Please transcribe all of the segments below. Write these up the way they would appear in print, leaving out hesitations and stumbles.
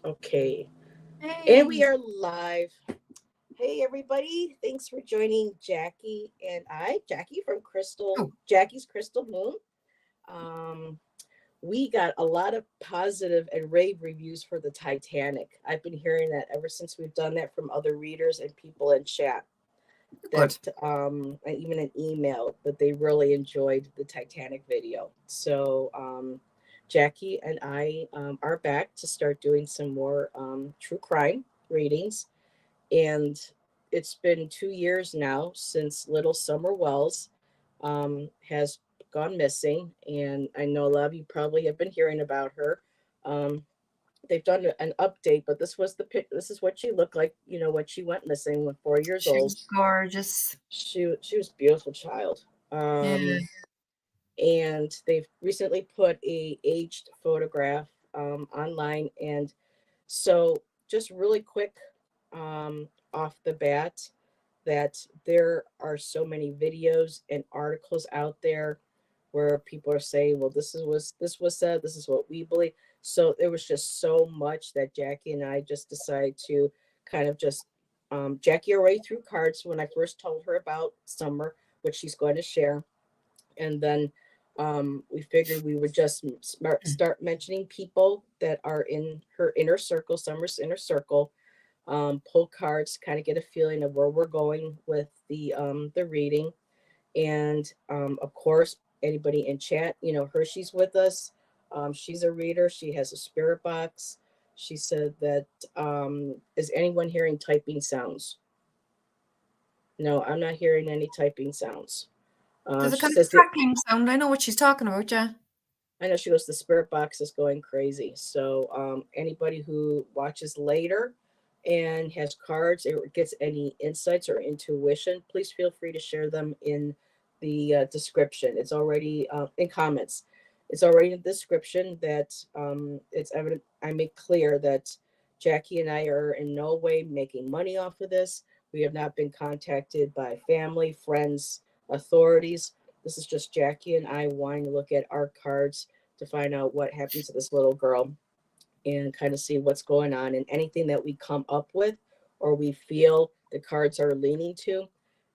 Okay. And we Hey. are live. Hey, everybody. Thanks for joining Jackie and I. Jackie from Oh, Jackie's Crystal Moon. Um, we got a lot of positive and rave reviews for the Titanic. I've been hearing that ever since we've done that from other readers and people in chat. That good. and even an email that they really enjoyed the Titanic video. So Jackie and I are back to start doing some more true crime readings, and it's been 2 years now since Little Summer Wells has gone missing, and I know a lot of you probably have been hearing about her. Um, they've done an update, but this is what she looked like. You know, when she went missing when 4 years She old. was gorgeous. She was a beautiful child. Yeah. And they've recently put a aged photograph online, and so just really quick off the bat, that there are so many videos and articles out there where people are saying, well, this was said, this is what we believe. So there was just so much that Jackie and I just decided to kind of just Jackie already threw cards when I first told her about Summer, which she's going to share. And then we figured we would just start mentioning people that are in her inner circle, Summer's inner circle, pull cards, kind of get a feeling of where we're going with the reading. And of course, anybody in chat, you know, Hershey's with us. She's a reader. She has a spirit box. She said that is anyone hearing typing sounds? No, I'm not hearing any typing sounds. There's a She kind of says that crackling sound. I know what she's talking about, yeah. I know, she goes, the spirit box is going crazy. So anybody who watches later and has cards or gets any insights or intuition, please feel free to share them in the description. It's already in comments. It's already in the description that it's evident. I make clear that Jackie and I are in no way making money off of this. We have not been contacted by family, friends, authorities. This is just Jackie and I wanting to look at our cards to find out what happens to this little girl and kind of see what's going on. And anything that we come up with or we feel the cards are leaning to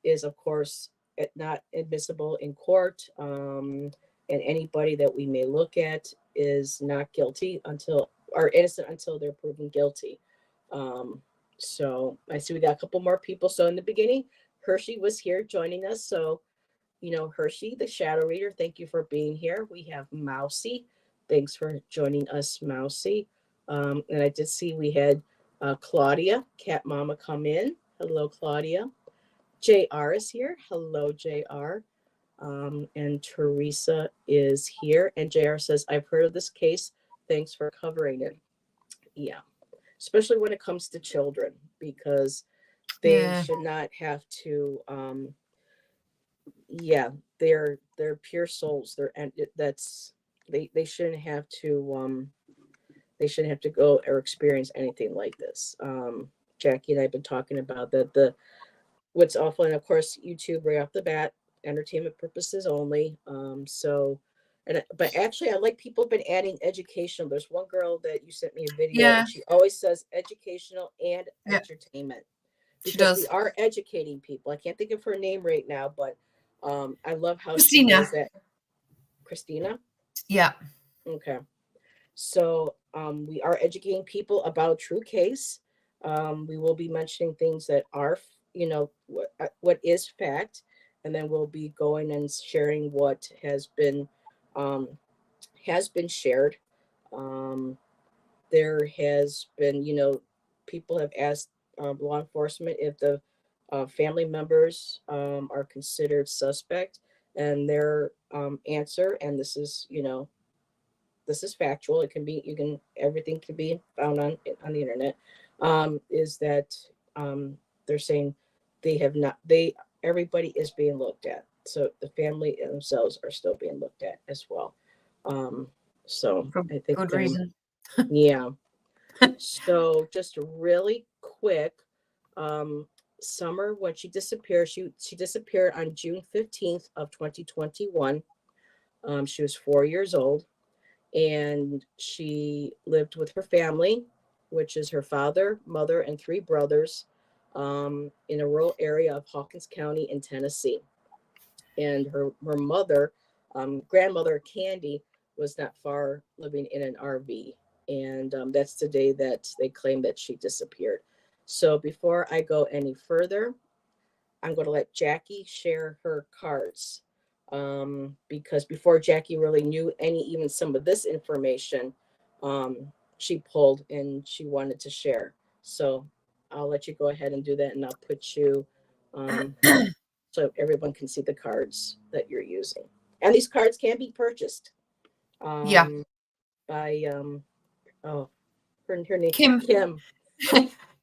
is, of course, not admissible in court. And anybody that we may look at is not guilty until, or innocent until they're proven guilty. Um, so I see we got a couple more people. So in the beginning, Hershey was here joining us. So you know, Hershey, the shadow reader, thank you for being here. We have Mousy. Thanks for joining us, Mousy. And I did see we had Claudia, Cat Mama, come in. Hello, Claudia. JR is here. Hello, JR. And Teresa is here. And JR says, I've heard of this case. Thanks for covering it. Yeah, especially when it comes to children, because they Yeah. should not have to yeah, they're pure souls. They're and that's they shouldn't have to they shouldn't have to go or experience anything like this. Jackie and I've been talking about that, the what's awful, and of course YouTube right off the bat, entertainment purposes only. But actually I like, people have been adding educational. There's one girl that you sent me a video, Yeah. and she always says educational and Yeah. entertainment, She because we does. are educating people. I can't think of her name right now, but I love how she does Christina. that. Christina? Yeah. Okay. So we are educating people about a true case. We will be mentioning things that are, you know, what is fact, and then we'll be going and sharing what um, has been shared. Um, there has been, you know, people have asked law enforcement if the family members are considered suspect, and their answer, and this is, you know, this is factual. It can be, you can, everything can be found on the internet. Is that they're saying they have not. They everybody is being looked at. So the family themselves are still being looked at as well. Um, so For I think good reason. yeah. So just really quick, um, Summer, when she disappeared, she disappeared on June 15th of 2021. She was 4 years old, and she lived with her family. which is her father, mother, and 3 brothers, in a rural area of Hawkins County in Tennessee. And her mother, grandmother Candy, was not far, living in an RV. And that's the day that they claim that she disappeared. So before I go any further, I'm going to let Jackie share her cards, because before Jackie really knew even some of this information, she pulled and she wanted to share. So I'll let you go ahead and do that, and I'll put you, um, so everyone can see the cards that you're using. And these cards can be purchased, Yeah. by oh, her name Kim. Kim.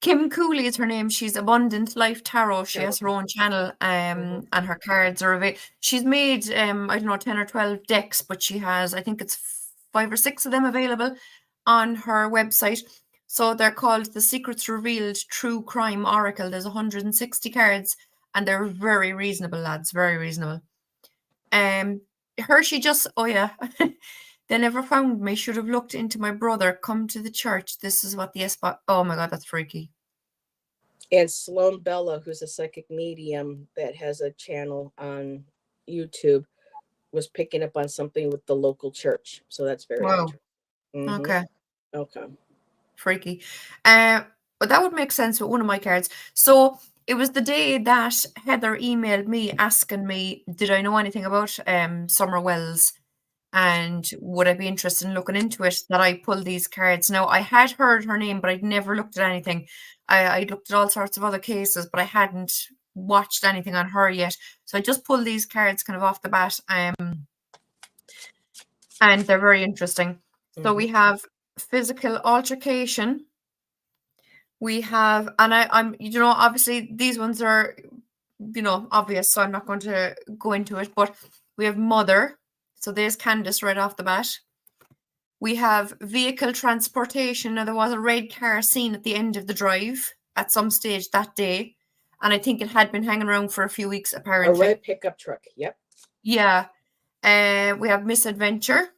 Kim Cooley is her name. She's Abundant Life Tarot. She has her own channel, and her cards are available. She's made I don't know, 10 or 12 decks, but she has, I think it's 5 or 6 of them available on her website. So they're called the Secrets Revealed True Crime Oracle. There's 160 cards, and they're very reasonable, lads. Very reasonable. Hershey just, oh yeah. They never found me. Should have looked into my brother. Come to the church. This is what the spot. Oh my God, that's freaky. And Sloan Bella, who's a psychic medium that has a channel on YouTube, was picking up on something with the local church. So that's very Wow. interesting. Okay. Okay. Freaky. But that would make sense with one of my cards. So it was the day that Heather emailed me asking me, did I know anything about Summer Wells? And would I be interested in looking into it, that I pulled these cards. Now, I had heard her name, but I'd never looked at anything. I looked at all sorts of other cases, but I hadn't watched anything on her yet. So I just pulled these cards kind of off the bat, and they're very interesting. So we have physical altercation. We have, and I'm, obviously these ones are, obvious, so I'm not going to go into it, but we have mother. So there's Candace right off the bat. We have vehicle transportation. Now, there was a red car seen at the end of the drive at some stage that day. And I think it had been hanging around for a few weeks, apparently. A red pickup truck. Yep. Yeah. We have misadventure.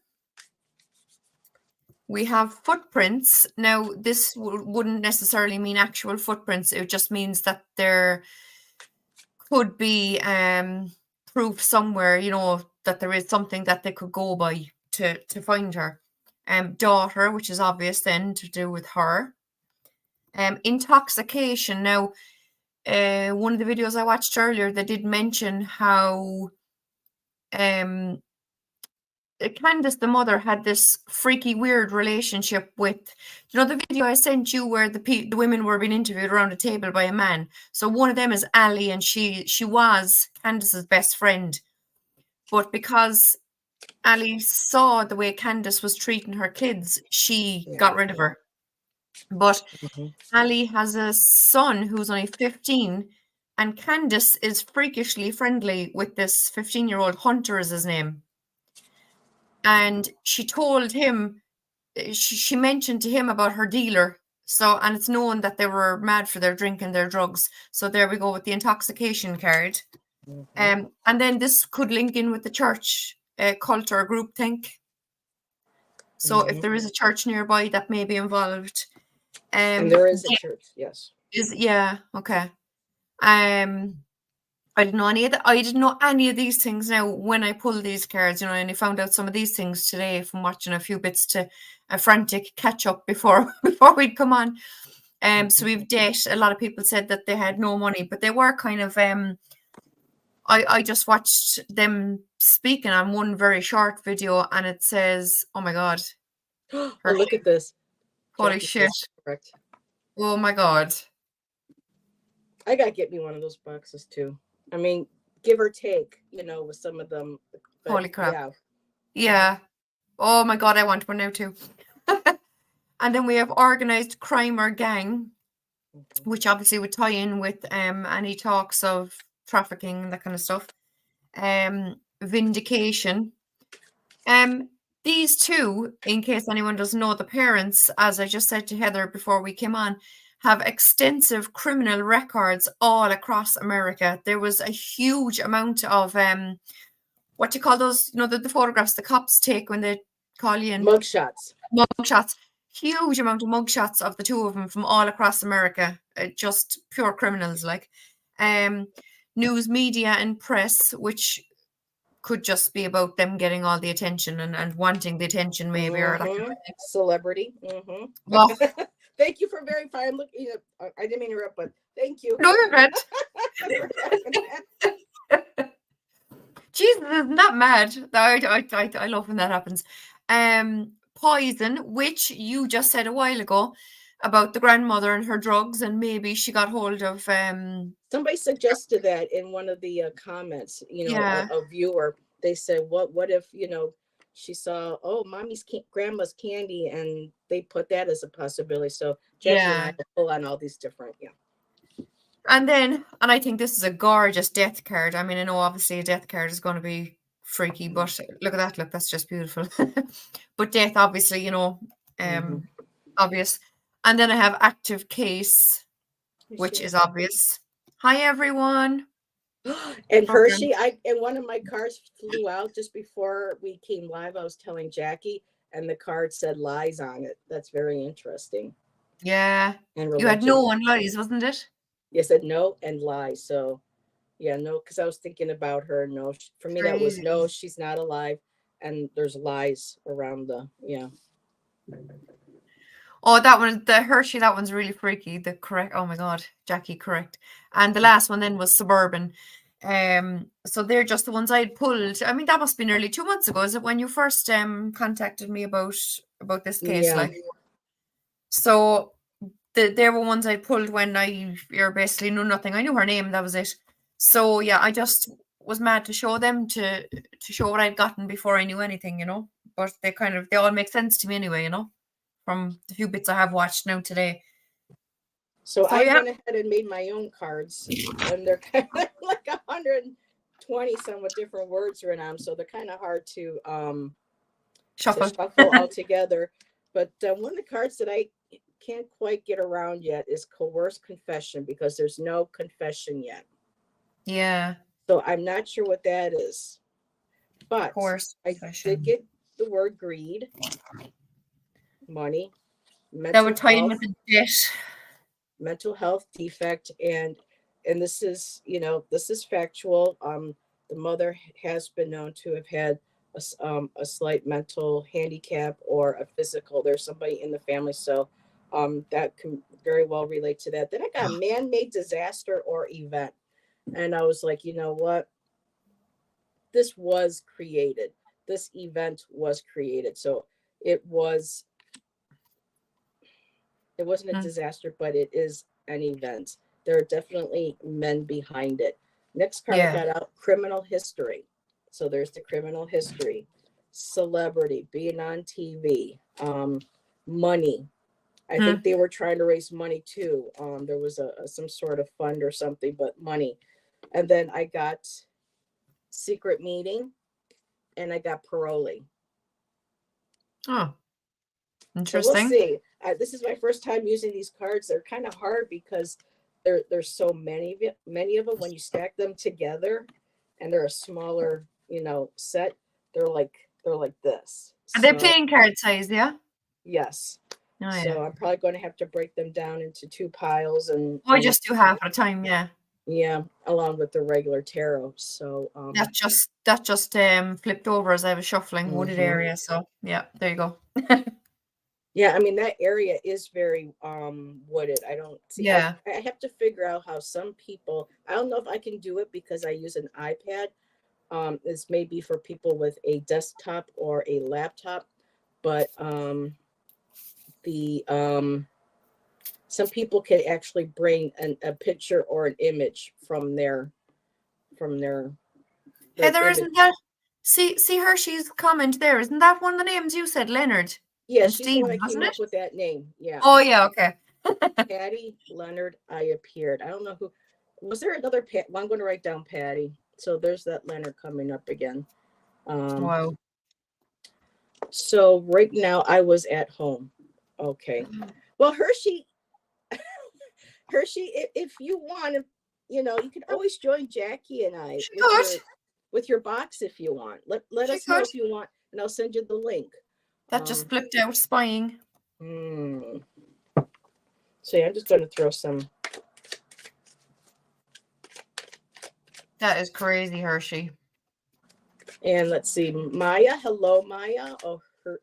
We have footprints. Now, this wouldn't necessarily mean actual footprints. It just means that there could be proof somewhere, that there is something that they could go by to find her. Daughter, which is obvious then to do with her. Intoxication. Now, one of the videos I watched earlier, they did mention how Candace, the mother, had this freaky, weird relationship with, the video I sent you where the women were being interviewed around a table by a man. So one of them is Ali, and she was Candace's best friend. But because Ali saw the way Candace was treating her kids, she got rid of her. But Ali has a son who's only 15, and Candace is freakishly friendly with this 15-year-old. Hunter is his name. And she told him, she mentioned to him about her dealer. So, and it's known that they were mad for their drink and their drugs. So there we go with the intoxication card. And then this could link in with the church cult or group think. So if there is a church nearby that may be involved. And there is a church, yes. Okay. I didn't know any of these things now when I pulled these cards, and I found out some of these things today from watching a few bits to a frantic catch up before we'd come on. So we've debt. A lot of people said that they had no money, but they were kind of I just watched them speaking on one very short video, and it says, oh my God. Oh, look at this. Holy Jackie shit. Correct. Oh my God. I gotta get me one of those boxes too. I mean, give or take, with some of them. Holy crap. Yeah. Oh my God, I want one now too. And then we have organized crime or gang, which obviously would tie in with any talks of trafficking and that kind of stuff. Vindication. These two, in case anyone doesn't know, the parents, as I just said to Heather before we came on, have extensive criminal records all across America. There was a huge amount of what do you call those? The photographs the cops take when they call you in. Mugshots. huge amount of mugshots of the two of them from all across America, just pure criminals, like. News media and press, which could just be about them getting all the attention and wanting the attention, maybe, or that kind of thing. Celebrity. Well, Thank you for verifying. Look, I didn't mean to interrupt, but thank you. no, you're good. Jesus, isn't that mad? I love when that happens. Poison, which you just said a while ago about the grandmother and her drugs, and maybe she got hold of. Somebody suggested that in one of the comments. Yeah. A viewer. They said, "What if she saw grandma's candy, and they put that as a possibility." So Jackie and I will pull on all these different. And I think this is a gorgeous death card. I mean, I know obviously a death card is going to be freaky, but look at that. Look, that's just beautiful. But death, obviously, obvious. And then I have active case, which is obvious. Hi, everyone. And Hershey, and one of my cards flew out just before we came live. I was telling Jackie, and the card said lies on it. That's very interesting. Yeah. And you had no one lies, wasn't it? You said no and lies. So, yeah, no, because I was thinking about her. No, for me, that was no, she's not alive. And there's lies around Oh, that one, the Hershey, that one's really freaky. Oh my God, Jackie, correct. And the last one then was suburban. So they're just the ones I'd pulled. I mean, that must be nearly 2 months ago. Is it when you first contacted me about this case? Yeah. Like, so they were ones I pulled when you're basically knew nothing. I knew her name, that was it. So yeah, I just was mad to show them to show what I'd gotten before I knew anything, But they all make sense to me anyway, from the few bits I have watched now today. So I went ahead and made my own cards, and they're kind of like 120 some with different words written on them, so they're kind of hard to shuffle all together. But one of the cards that I can't quite get around yet is coerced confession, because there's no confession yet. Yeah. So I'm not sure what that is. But I did get the word greed, money, that would tie in with the debt, mental health defect, and this is factual. The mother has been known to have had a slight mental handicap or a physical. There's somebody in the family, so that can very well relate to that. Then I got man-made disaster or event, and I was like, you know what? This was created. This event was created, so it wasn't a disaster, but it is an event. There are definitely men behind it. Next card I got out, criminal history. So there's the criminal history, celebrity, being on TV, money. I think they were trying to raise money too. There was some sort of fund or something, but money. And then I got secret meeting, and I got parolee. Oh, interesting. So we'll see. This is my first time using these cards. They're kind of hard because there's so many of them. When you stack them together, and they're a smaller, set, they're like this. Are they playing card size? Yeah. Yes. Oh, so I'm probably going to have to break them down into 2 piles, and I just do half at a time. Yeah. Yeah, along with the regular tarot. So that just flipped over as I was shuffling wooded area. So yeah, there you go. Yeah, I mean, that area is very wooded. I don't see. Yeah. I have to figure out how some people. I don't know if I can do it because I use an iPad. This may be for people with a desktop or a laptop, but some people can actually bring a picture or an image from their Heather, image. Isn't that see Hershey's comment there? Isn't that one of the names you said, Leonard? Yeah, she's the one that came up with that name. Yeah. Oh yeah, okay. Patty Leonard, I appeared. I don't know who. Was there another Pat? Well, I'm going to write down Patty. So there's that Leonard coming up again. Wow. So right now I was at home. Okay. Well, Hershey, if you want to, you can always join Jackie and I with your box if you want. Let us know if you want, and I'll send you the link. That just flipped out spying. So yeah, I'm just going to throw some. That is crazy, Hershey. And let's see, Maya. Hello, Maya. Hey,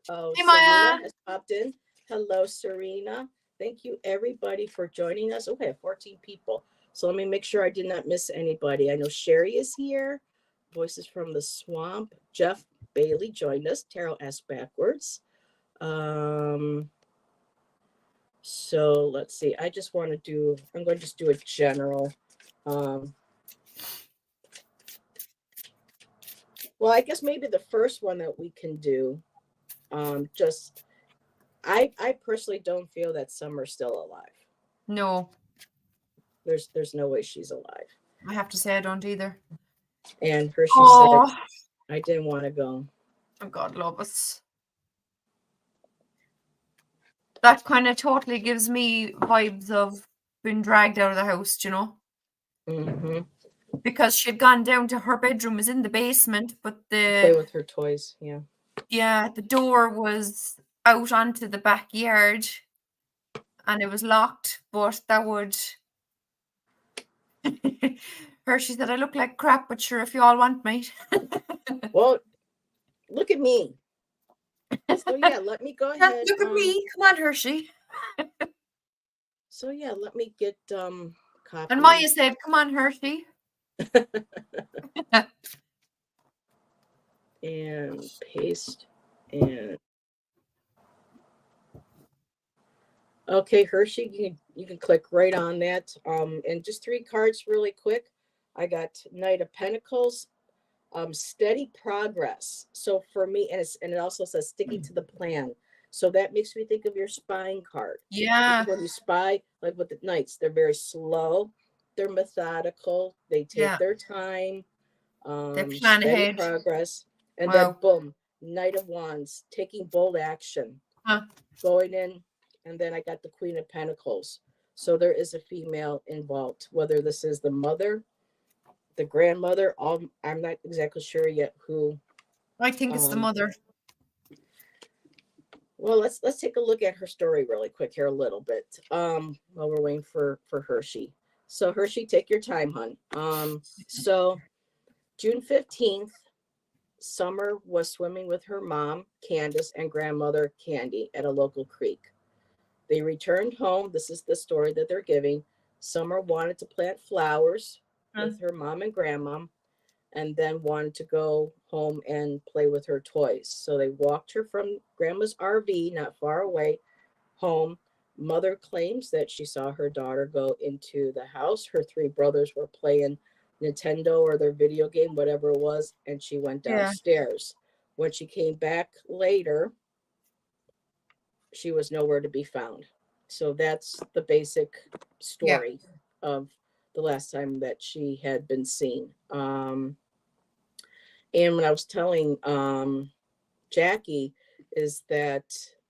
Serena Maya. has popped in. Hello, Serena. Thank you, everybody, for joining us. Okay, 14 people. So let me make sure I did not miss anybody. I know Sherry is here. Voices from the Swamp. Jeff Bailey joined us. Tarot S backwards. So let's see. I just want to do. I'm going to just do a general. Well, I guess maybe the first one that we can do. Just. I personally don't feel that Summer's still alive. No. There's no way she's alive. I have to say I don't either. And Hershey said, I didn't want to go. Oh, God love us. That kind of totally gives me vibes of being dragged out of the house, you know? Mm-hmm. Because she'd gone down to her bedroom, was in the basement, but Play with her toys, yeah. Yeah, the door was out onto the backyard and it was locked, but that would... Hershey said, I look like crap, but sure, if you all want me. Well, look at me. So yeah, let me go ahead. Look at me. Come on, Hershey. So yeah, let me get copies. And Maya said, come on, Hershey. And paste and okay, Hershey, you can click right on that. And just 3 cards really quick. I got Knight of Pentacles, steady progress. So for me, and it also says sticking to the plan. So that makes me think of your spying card. Yeah. When you spy, like with the Knights, they're very slow, they're methodical, they take their time, they plan steady ahead. Progress, and then boom, Knight of Wands, taking bold action, going in, and then I got the Queen of Pentacles. So there is a female involved, whether this is the mother, the grandmother, I'm not exactly sure yet who. I think it's the mother. Well, let's take a look at her story really quick here a little bit while we're waiting for Hershey. So Hershey, take your time, hon. So June 15th, Summer was swimming with her mom, Candace, and grandmother, Candy, at a local creek. They returned home. This is the story that they're giving. Summer wanted to plant flowers with her mom and grandma, and then wanted to go home and play with her toys. So they walked her from grandma's RV, not far away, home. Mother claims that she saw her daughter go into the house. Her 3 brothers were playing Nintendo or their video game, whatever it was, and she went downstairs. When she came back later, she was nowhere to be found. So that's the basic story of the last time that she had been seen. And when I was telling Jackie is that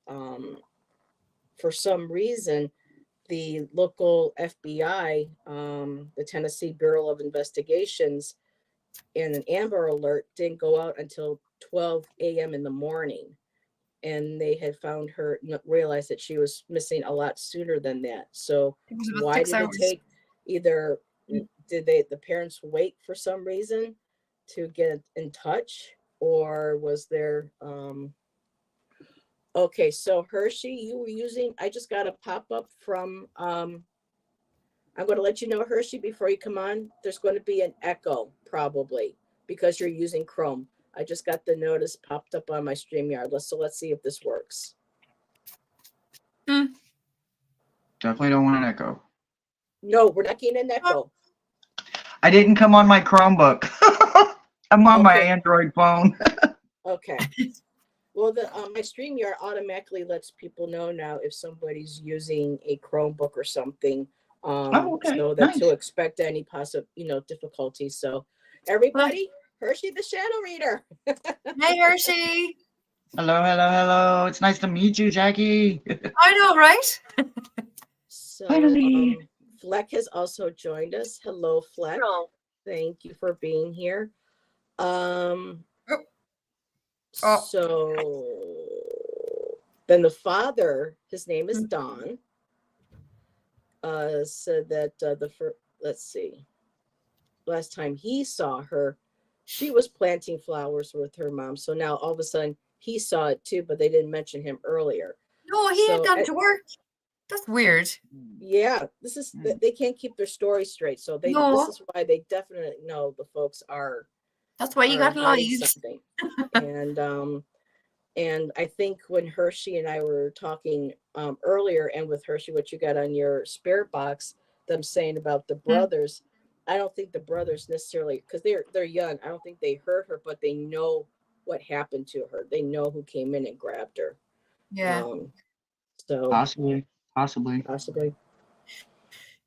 for some reason, the local FBI, the Tennessee Bureau of Investigations, and an Amber Alert didn't go out until 12 a.m. in the morning. And they had found her, realized that she was missing a lot sooner than that. So why did it take either, did the parents wait for some reason to get in touch, or was there okay, so Hershey, you were using, I just got a pop-up from I'm going to let you know, Hershey, before you come on, there's going to be an echo probably because you're using Chrome. I just got the notice popped up on my StreamYard. Let's see if this works. Definitely don't want an echo. No, we're not getting an echo. I didn't come on my Chromebook. I'm on my Android phone. Okay. Well, my StreamYard automatically lets people know now if somebody's using a Chromebook or something. So that to expect any possible, difficulties. So everybody, Hershey the Shadow Reader. Hey, Hershey. Hello, hello, hello. It's nice to meet you, Jackie. I know, right? So Fleck has also joined us. Hello, Fleck. Hello. Thank you for being here. So Then the father, his name is Don, said that let's see, last time he saw her, she was planting flowers with her mom. So now all of a sudden he saw it too, but they didn't mention him earlier. No, he had So gone to work. That's weird. yeah, this is they can't keep their story straight. So this No, is why they definitely know the folks are that's why you got hiding lies. something. And I think when Hershey and I were talking earlier, and with Hershey, what you got on your spirit box, them saying about the brothers, I don't think the brothers necessarily, because they're young. I don't think they hurt her, but they know what happened to her. They know who came in and grabbed her. Yeah. So Possibly.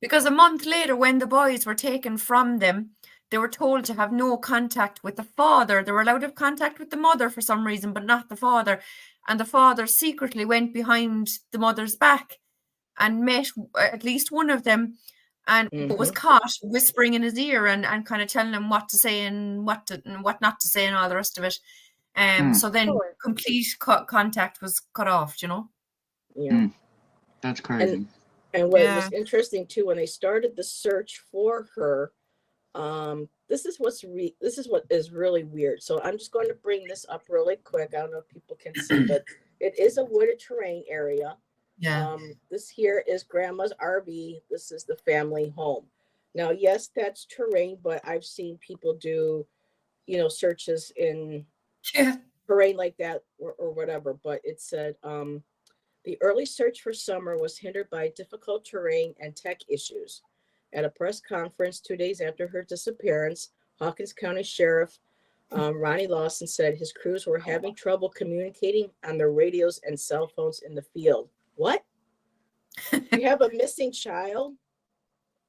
Because a month later, when the boys were taken from them, they were told to have no contact with the father. They were allowed to have contact with the mother for some reason, but not the father. And the father secretly went behind the mother's back and met at least one of them, and was caught whispering in his ear and kind of telling him what to say and what not to say and all the rest of it. So then complete contact was cut off, you know? Yeah. That's crazy. And what was interesting too, when they started the search for her, this is what is really weird. So I'm just going to bring this up really quick. I don't know if people can see, but it is a wooded terrain area. Yeah. This here is grandma's RV. This is the family home. Now, yes, that's terrain, but I've seen people do, searches in terrain like that or whatever. But it said, the early search for Summer was hindered by difficult terrain and tech issues. At a press conference 2 days after her disappearance, Hawkins County Sheriff Ronnie Lawson said his crews were having trouble communicating on their radios and cell phones in the field. What? You have a missing child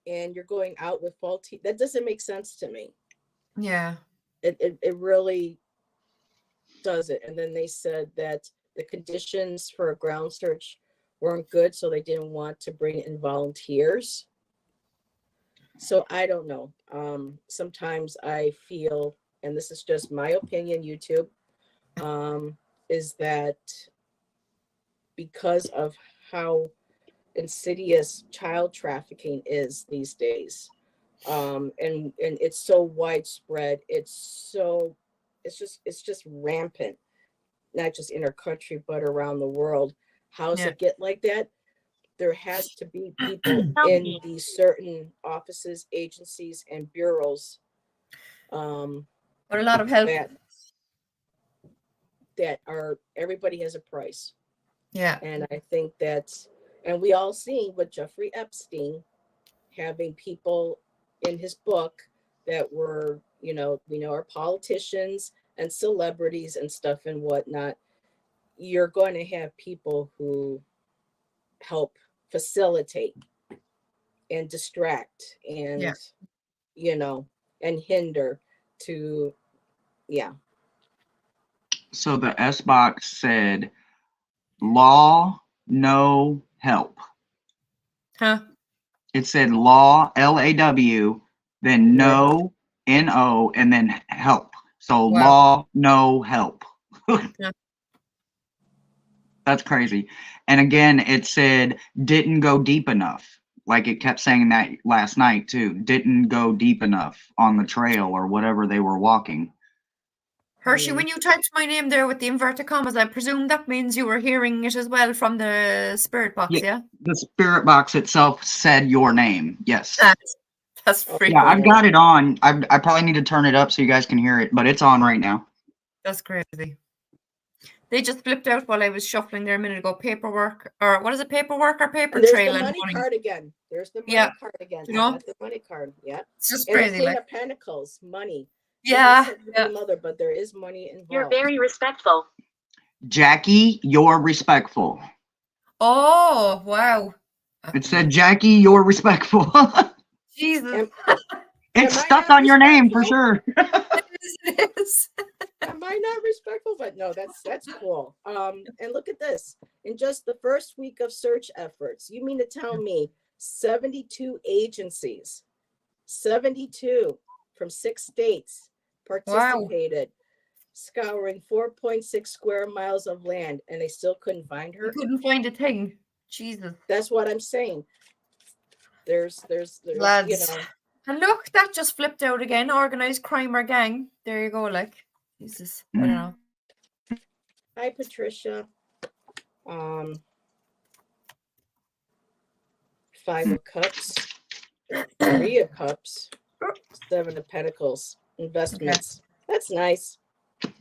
and you're going out with faulty? That doesn't make sense to me. Yeah. It really doesn't. And then they said that the conditions for a ground search weren't good, so they didn't want to bring in volunteers. So I don't know. Sometimes I feel, and this is just my opinion, YouTube, is that because of how insidious child trafficking is these days, and it's so widespread, it's just rampant, not just in our country but around the world. How does it get like that? There has to be people in these certain offices, agencies, and bureaus. But a lot of help. That are, everybody has a price. Yeah. And I think that's, and we all seen with Jeffrey Epstein having people in his book that were, we know are politicians and celebrities and stuff and whatnot. You're going to have people who help facilitate and distract and and hinder to So the S box said law no help. It said law LAW, then no NO, and then help. So law no help. That's crazy. And again, it said didn't go deep enough. Like it kept saying that last night too. Didn't go deep enough on the trail or whatever they were walking. Hershey, when you typed my name there with the inverted commas, I presume that means you were hearing it as well from the spirit box, yeah? The spirit box itself said your name, yes. That's freaking Yeah, I've got it on. I probably need to turn it up so you guys can hear it, but it's on right now. That's crazy. They just flipped out while I was shuffling there a minute ago. Paperwork, or what is it? Paperwork or paper trail? There's the money card again. There's the money card again. You know? That's the money card. Yeah. It's just and crazy. The Queen of Pentacles, money. Yeah. Mother, but there is money involved. You're very respectful. Jackie, you're respectful. Oh, wow. It said, Jackie, you're respectful. Jesus. It's stuck on your name for sure. It is. Am I not respectful? But no, that's cool. And look at this. In just the first week of search efforts, you mean to tell me 72 agencies, 72 from 6 states participated. scouring 4.6 square miles of land, and they still couldn't find her. You couldn't find a thing. Jesus. That's what I'm saying. There's Lads. you know. And look, that just flipped out again. Organized crime or gang. There you go, like. Jesus. I don't know. Hi, Patricia. 5 of Cups, 3 of Cups, 7 of Pentacles, investments. Okay. That's nice.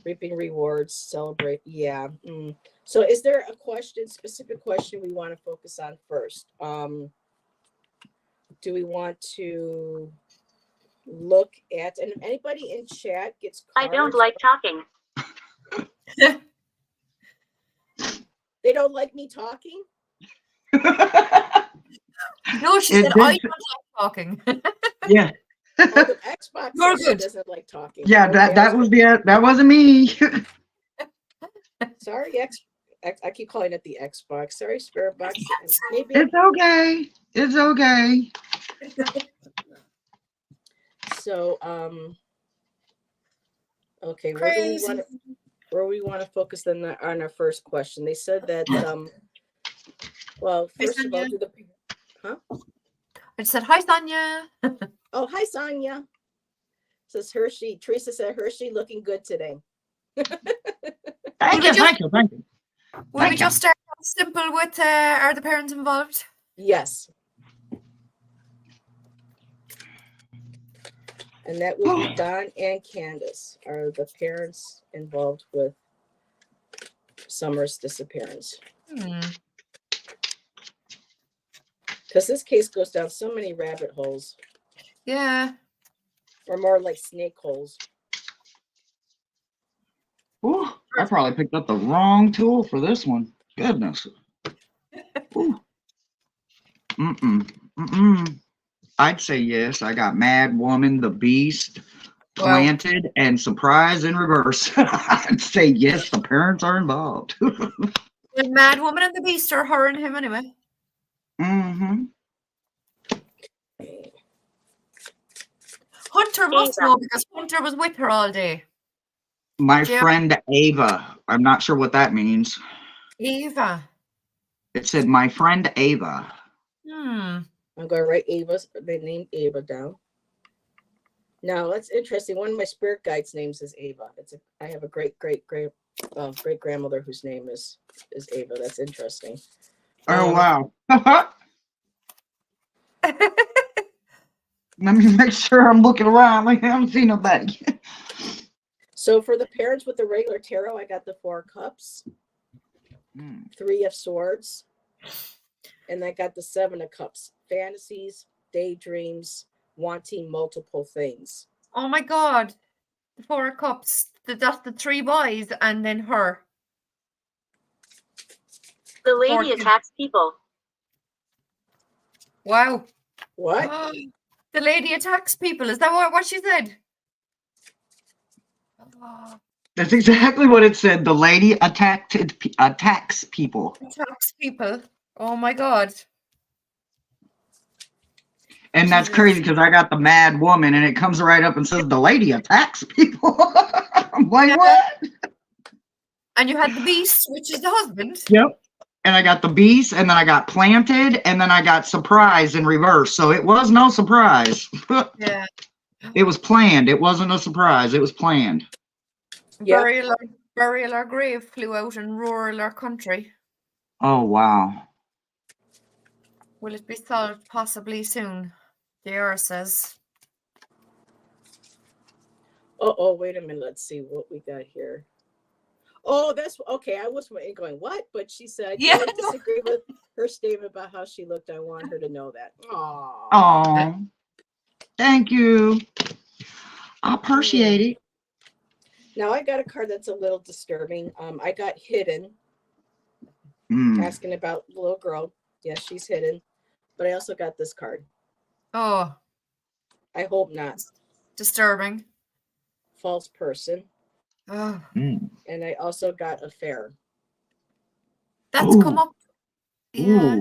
Reaping rewards, celebrate. Yeah. So is there a question, specific question we want to focus on first? Do we want to look at, and anybody in chat gets cards? I don't like talking. They don't like me talking? No, she said, I don't like talking. Yeah. Oh, the Xbox You're good. doesn't like talking. Yeah, Okay, that wasn't me. Sorry, I keep calling it the Xbox. Sorry, Spirit Box. Maybe It's okay. It's okay. so. Okay, where we want to focus on our first question? They said that. Well, first of all, I said, hi, Sonia. Oh, hi, Sonia. Says Hershey. Teresa said Hershey looking good today. Thank you. Will we just start off simple with are the parents involved? Yes. And that would be Don and Candace. Are the parents involved with Summer's disappearance? Because this case goes down so many rabbit holes. Yeah. Or more like snake holes. Ooh, I probably picked up the wrong tool for this one. Goodness. Ooh. I'd say yes. I got Mad Woman, The Beast, Planted, and Surprise in reverse. I'd say yes, the parents are involved. The Mad Woman and the Beast are her and him anyway. Hunter must know because Hunter was with her all day. My friend Ava. I'm not sure what that means. Ava. It said my friend Ava. I'm going to write the name Ava down. Now that's interesting. One of my spirit guides' names is Ava. I have a great grandmother whose name is Ava. That's interesting. Oh wow. Let me make sure I'm looking around. Like I haven't seen nobody. So for the parents with the regular tarot, I got the 4 Cups, 3 of Swords, and I got the 7 of Cups. Fantasies, daydreams, wanting multiple things. Oh my God. The 4 of Cups. That's the 3 boys and then her. The lady attacks people. Wow. What? The lady attacks people. Is that what she said? That's exactly what it said. The lady attacks people. Attacks people. Oh my God. And that's crazy because I got the Mad Woman and it comes right up and says the lady attacks people. I'm like, what? And you had the Beast, which is the husband. Yep. And I got the Beast, and then I got Planted, and then I got Surprise in reverse. So it was no surprise. Yeah. It was planned. It wasn't a surprise. It was planned. Yep. Burial or grave flew out in rural or country. Oh, wow. Will it be solved possibly soon? The R says. Oh, wait a minute. Let's see what we got here. Oh, that's okay. I was going, what? But she said, yeah. I disagree with her statement about how she looked. I want her to know that. Oh, thank you. I appreciate it. Now I got a card that's a little disturbing. I got Hidden. Asking about the little girl. Yes, she's hidden. But I also got this card. Oh. I hope not. Disturbing. False person. Oh. And I also got Affair. That's come up. Yeah.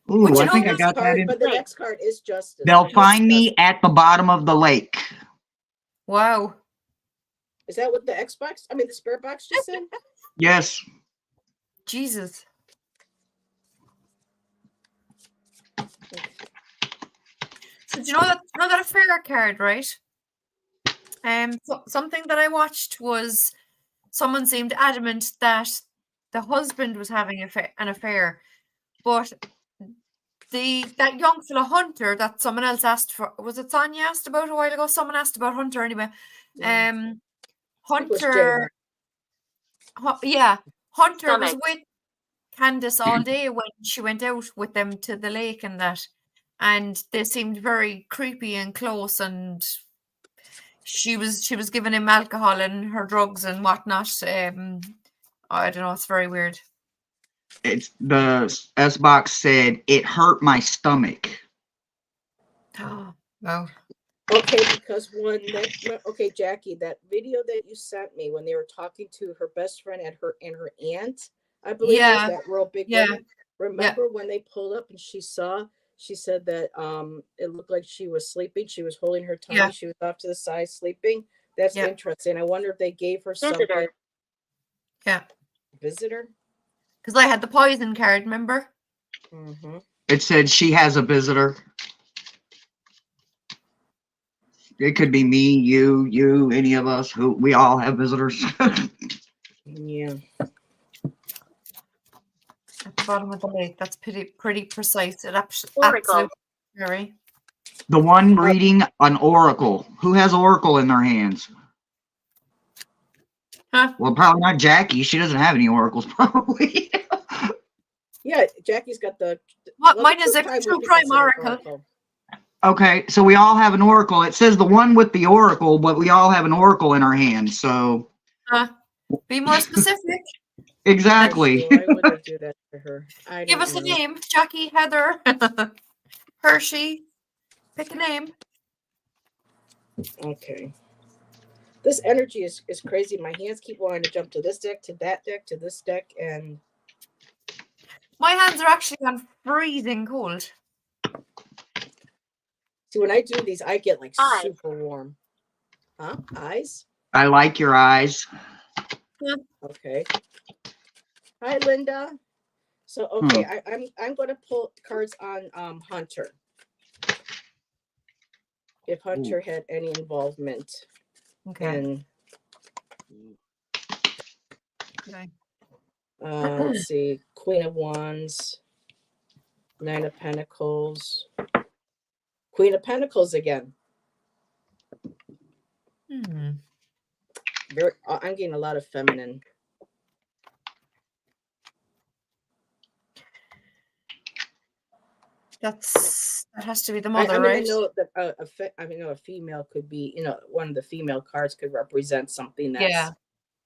Ooh, I think I got that in. But the next card is Justice. They'll find me at the bottom of the lake. Wow. Is that what the the spirit box just said? Yes. Jesus. So do you know that affair card, right? So something that I watched was someone seemed adamant that the husband was having an affair, but that young fella Hunter that someone else asked for, was it Sonia asked about a while ago? Someone asked about Hunter anyway. Yeah. Hunter, yeah, Hunter was Stomach. with Candace all day when she went out with them to the lake and that, and they seemed very creepy and close, and she was giving him alcohol and her drugs and whatnot. I don't know, it's very weird. It's the S box said it hurt my stomach. Oh, wow. Okay, because okay, Jackie, that video that you sent me when they were talking to her best friend and her aunt, I believe it was that real big woman. Remember when they pulled up and she said that it looked like she was sleeping. She was holding her tummy. She was off to the side sleeping. That's interesting. I wonder if they gave her something. Visitor. Yeah. Visitor? Because I had the poison card, remember? Mm-hmm. It said she has a visitor. It could be me, you, any of us. We all have visitors. Yeah. At the bottom of the lake. That's pretty precise. It Oracle. absolutely very. The one reading an oracle. Who has oracle in their hands? Huh? Well, probably not Jackie. She doesn't have any oracles, probably. Yeah, Jackie's got the. Mine is a true crime oracle. Okay, so we all have an oracle. It says the one with the oracle, but we all have an oracle in our hands. So. Be more specific. Exactly. Why would they do that to her? Give us a name. Jackie, Heather, Hershey. Pick a name. Okay. This energy is crazy. My hands keep wanting to jump to this deck, to that deck, to this deck, and my hands are actually on freezing cold. See, when I do these, I get like super warm. Huh? Eyes? I like your eyes. Okay. Hi, Linda. So okay, I'm going to pull cards on Hunter. If Hunter had any involvement in. Okay. Let's see. Queen of Wands. 9 of Pentacles. Queen of Pentacles again. I'm getting a lot of feminine. That has to be the mother, right? I know that a female could be, one of the female cards could represent something that's. Yeah.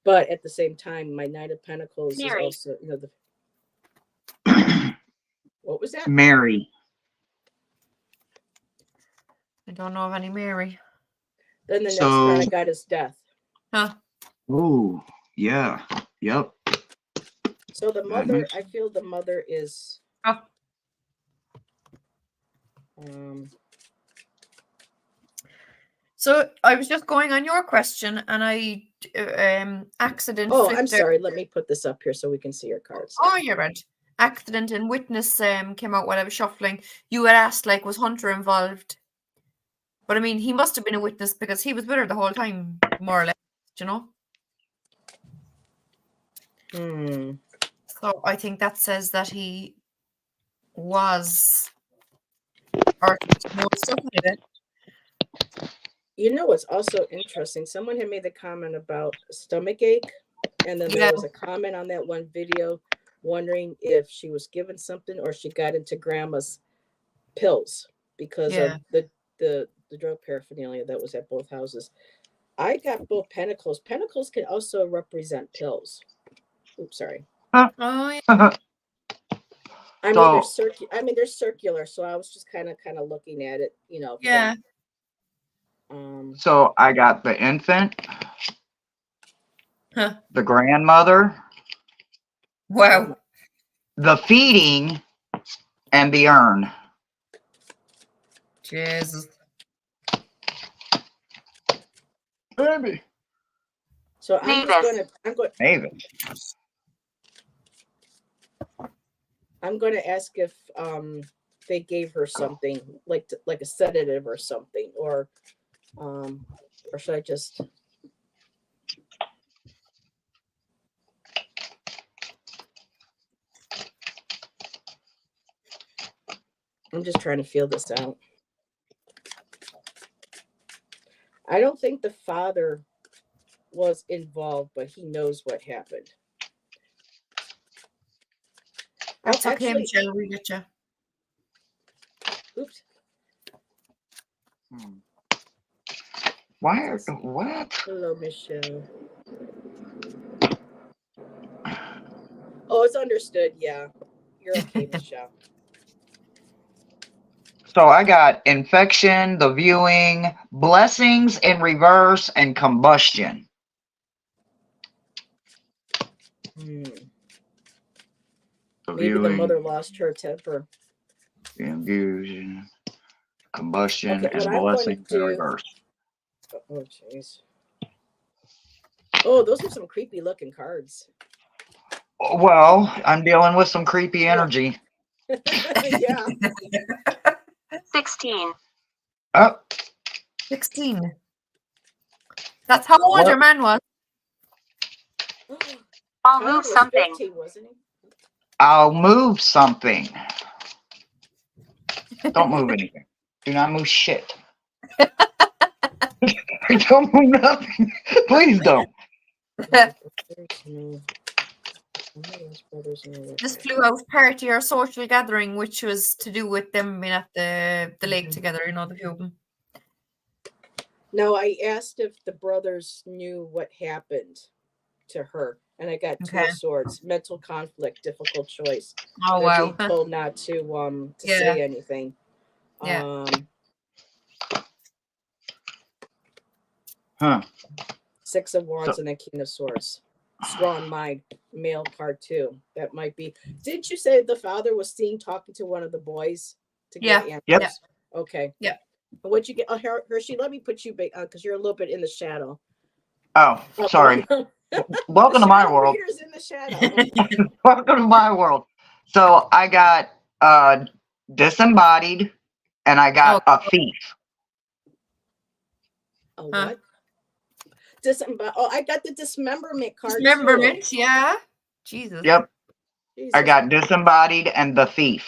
But at the same time, my Knight of Pentacles Mary. is also, what was that? Mary. I don't know of any Mary. Then the next card I got is Death. Huh? Ooh, yeah. Yep. So the mother, I feel the mother is. So I was just going on your question, and I accident. Oh, I'm sorry. Let me put this up here so we can see your cards. Oh, you're right. Accident and witness came out while I was shuffling. You had asked, like, was Hunter involved? But I mean, he must have been a witness because he was with her the whole time, more or less. You know. So I think that says that he was. Or more stuff with it. You know what's also interesting? Someone had made the comment about stomach ache, and then there was a comment on that one video wondering if she was given something or she got into grandma's pills because of the drug paraphernalia that was at both houses. I got both pentacles. Pentacles can also represent pills. Oops, sorry. Oh, yeah. They're circular, so I was just kind of looking at it, Yeah. So I got the infant, the grandmother, wow, the feeding, and the urn. Jesus. Baby. So I'm going to ask if they gave her something like a sedative or something, or should I just? I'm just trying to feel this out. I don't think the father was involved, but he knows what happened. That's okay, Michelle. We get you. Oops. What? Hello, Michelle. Oh, it's understood. Yeah, you're okay, Michelle. So I got infection, the viewing, blessings in reverse, and combustion. Maybe the mother lost her temper. Infusion, combustion, Okay, and blessings in reverse. Oh, jeez. Oh, those are some creepy looking cards. Well, I'm dealing with some creepy energy. Yeah. 16. Oh. 16. That's how old your man was. I'll move something. 15, wasn't he? I'll move something. Don't move anything. Do not move shit. Don't move nothing. Please don't. This flew out party or social gathering, which was to do with them being at the lake together, you know, the few of them. No, I asked if the brothers knew what happened to her, and I got two of swords: mental conflict, difficult choice. Oh, wow. Being told not to say anything. Yeah. Six of Wands and then King of Swords. Strong mind, male card too. That might be. Didn't you say the father was seen talking to one of the boys to get answers? Yep. Okay. Yeah. What'd you get? Oh, Hershey, let me put you because you're a little bit in the shadow. Oh, sorry. Welcome to my world. In the shadow. Welcome to my world. So I got disembodied, and I got a thief. A what? I got the dismemberment card. Dismemberment, too. Yeah. Jesus. Yep. Jesus. I got disembodied and the thief.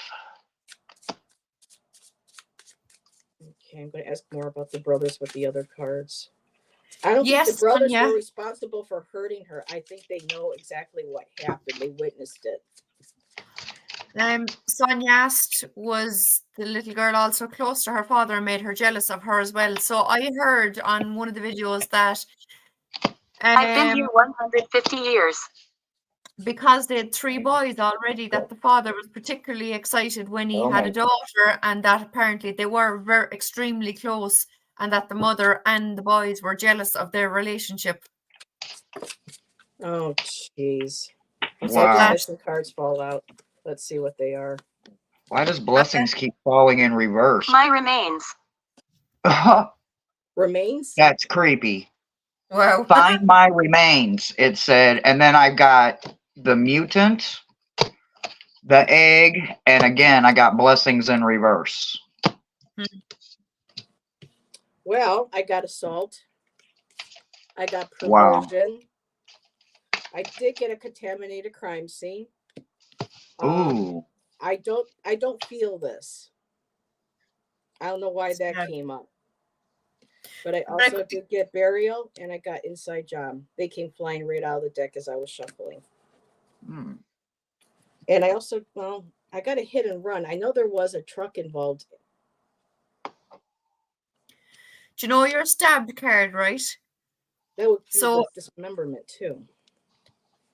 Okay, I'm going to ask more about the brothers with the other cards. I don't think the brothers were responsible for hurting her. I think they know exactly what happened. They witnessed it. Sonia asked, was the little girl also close to her father and made her jealous of her as well? So I heard on one of the videos that I've been here 150 years. Because they had 3 boys already, that the father was particularly excited when he had a daughter, and that apparently they were extremely close, and that the mother and the boys were jealous of their relationship. Oh, jeez. Wow. Some cards fall out. Let's see what they are. Why does blessings keep falling in reverse? My remains. Remains? That's creepy. Wow. Find my remains, it said. And then I got the mutant, the egg, and again, I got blessings in reverse. Well, I got assault. I got perversion. Wow. I did get a contaminated crime scene. Ooh. I don't feel this. I don't know why that came up. But I also did get burial, and I got inside job. They came flying right out of the deck as I was shuffling. And I also, I got a hit and run. I know there was a truck involved. Do you know your stabbed card, right? That would be like dismemberment too.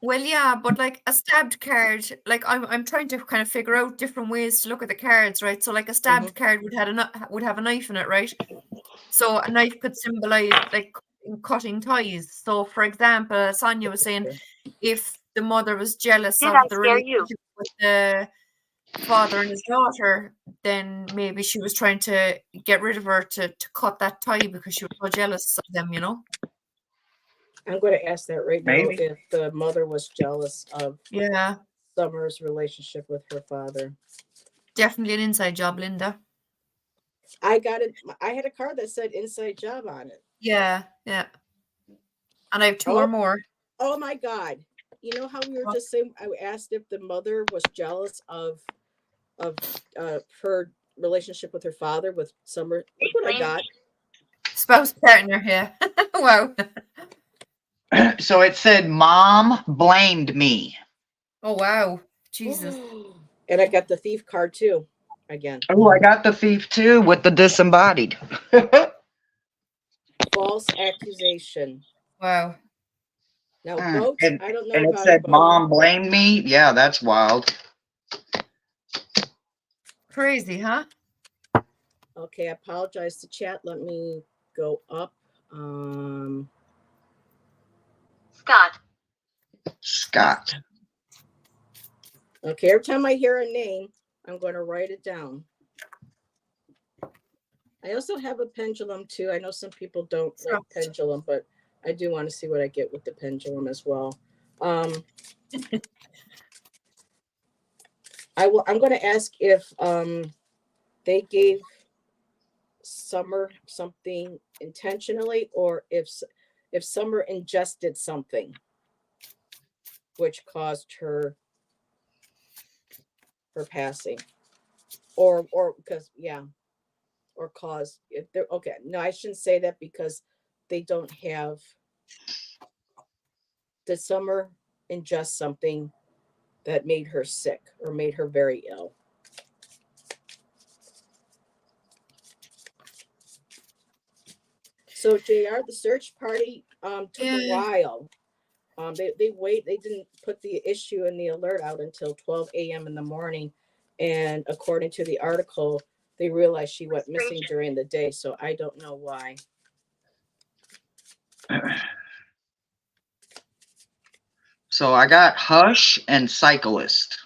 Well, yeah, but like a stabbed card, like I'm trying to kind of figure out different ways to look at the cards, right? So like a stabbed card would have a knife in it, right? So a knife could symbolize like cutting ties. So for example, Sonia was saying if the mother was jealous of the relationship with the father and his daughter, then maybe she was trying to get rid of her to cut that tie because she was so jealous of them, you know? I'm going to ask that right now Maybe. if the mother was jealous of Yeah, Summer's relationship with her father. definitely an inside job, Linda. I had a card that said inside job on it. Yeah, yeah. And I have two or more. Oh my God. You know how we were just saying, I asked if the mother was jealous of her relationship with her father, with Summer. Look what I got. Spouse partner, yeah. Wow. So it said, Mom blamed me. Oh, wow. Jesus. And I got the thief card too, again. Oh, I got the thief too with the disembodied. False accusation. Wow. Now, boat, and I don't know it about said, boat. Mom blamed me. Yeah, that's wild. Crazy, huh? Okay, I apologize to chat. Let me go up. Scott. Okay, every time I hear a name, I'm going to write it down. I also have a pendulum too. I know some people don't like pendulum, but I do want to see what I get with the pendulum as well. I'm going to ask if they gave Summer something intentionally, or if Summer ingested something which caused her passing, or because or cause, if they're okay. No, I shouldn't say that because they don't have. Did Summer ingest something that made her sick or made her very ill? So JR, the search party took a while. They didn't put the issue and the alert out until 12 a.m. in the morning, and according to the article, they realized she went missing during the day. So I don't know why. So I got hush and cyclist.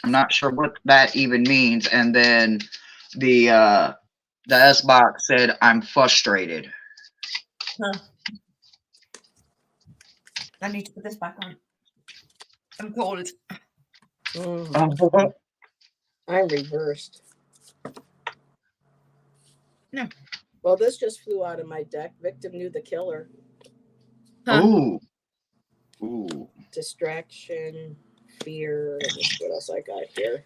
I'm not sure what that even means. And then the S box said, I'm frustrated. Huh. I need to put this back on. I'm cold. I'm reversed. No. Well, this just flew out of my deck. Victim knew the killer. Huh. Ooh. Distraction, fear. Let me see what else I got here.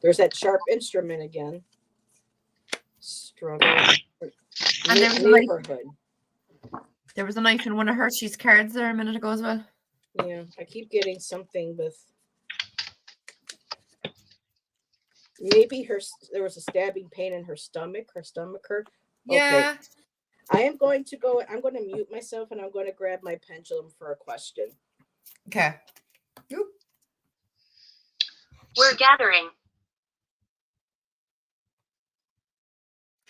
There's that sharp instrument again. Struggle. And Neighborhood. There was a knife in one of Hershey's cards there a minute ago as well. Yeah, I keep getting something with. Maybe there was a stabbing pain in her stomach. Her stomach hurt. Yeah. Okay. I'm going to mute myself and I'm going to grab my pendulum for a question. Okay. We're gathering.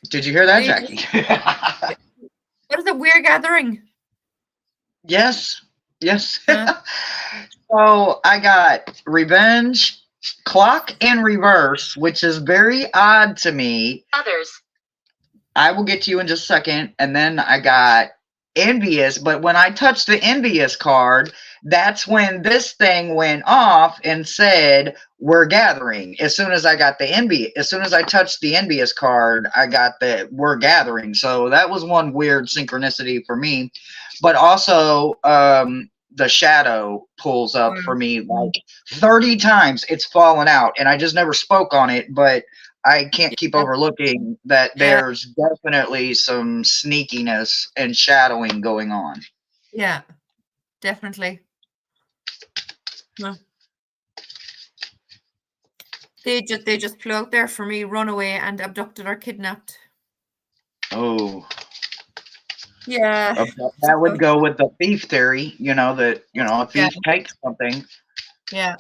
Did you hear that, Jackie? What is it? We're gathering. Yes. Huh? So I got revenge, clock in reverse, which is very odd to me. Others. I will get to you in just a second. And then I got envious, but when I touched the envious card, that's when this thing went off and said, we're gathering. As soon as I got as soon as I touched the envious card, I got the we're gathering. So that was one weird synchronicity for me. But also, the shadow pulls up for me like 30 times. It's fallen out, and I just never spoke on it, but I can't keep overlooking that there's definitely some sneakiness and shadowing going on. Yeah, definitely. Huh. They just flew out there for me, run away and abducted or kidnapped. Oh. Yeah. Okay. That would go with the thief theory, that, a thief takes something. Yeah.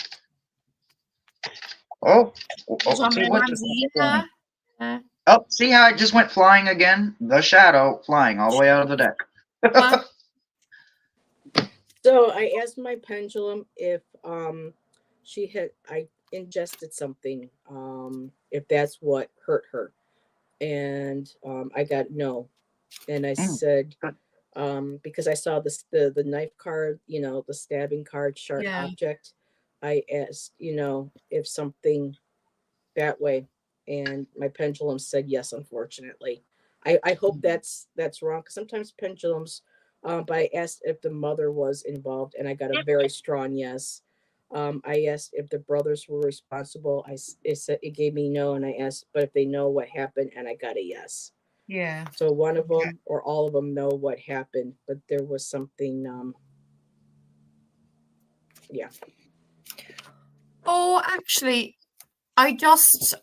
See what just Oh, see how it just went flying again? The shadow flying all the way out of the deck. So I asked my pendulum if I ingested something, if that's what hurt her. And I got no. And I said, because I saw the knife card, you know, the stabbing card, sharp Yeah. object. I asked, you know, if something that way, and my pendulum said yes, unfortunately. I hope that's wrong, because sometimes pendulums, but I asked if the mother was involved, and I got a very strong yes. I asked if the brothers were responsible. It said, it gave me no, and I asked, but if they know what happened, and I got a yes. Yeah. So one of Okay. them or all of them know what happened, but there was something. Yeah. Oh, actually, I just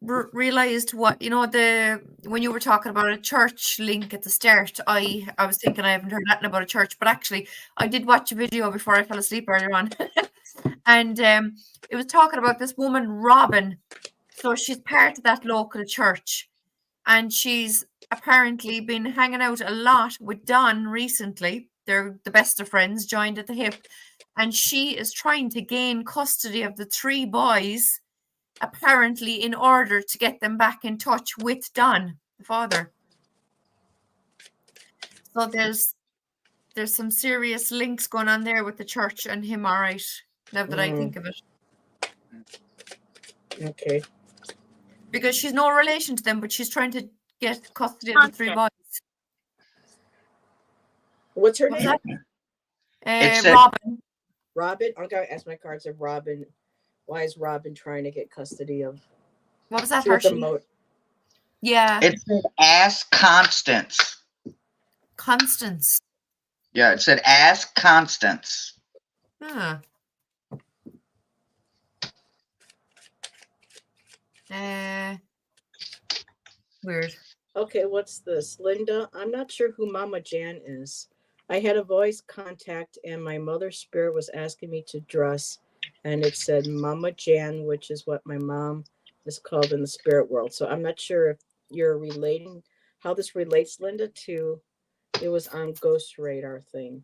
realized what, you know, the when you were talking about a church link at the start, I was thinking I haven't heard nothing about a church, but actually I did watch a video before I fell asleep earlier on, and it was talking about this woman Robin. So she's part of that local church, and she's apparently been hanging out a lot with Don recently. They're the best of friends, joined at the hip, and she is trying to gain custody of the 3 boys, apparently in order to get them back in touch with Don, the father. So there's some serious links going on there with the church and him, all right, now that I think of it. Okay. Because she's no relation to them, but she's trying to get custody of the 3 boys. What's her What's name? that? said- Robin. Robin. I'm gonna ask my cards if Robin. Why is Robin trying to get custody of? What was that, See what the Hershey? Yeah. It said ask Constance. Constance. Yeah, it said ask Constance. Huh. Weird. Okay, what's this? Linda, I'm not sure who Mama Jan is. I had a voice contact, and my mother's spirit was asking me to dress, and it said Mama Jan, which is what my mom is called in the spirit world. So I'm not sure if you're relating, how this relates, Linda, to it was on Ghost Radar thing.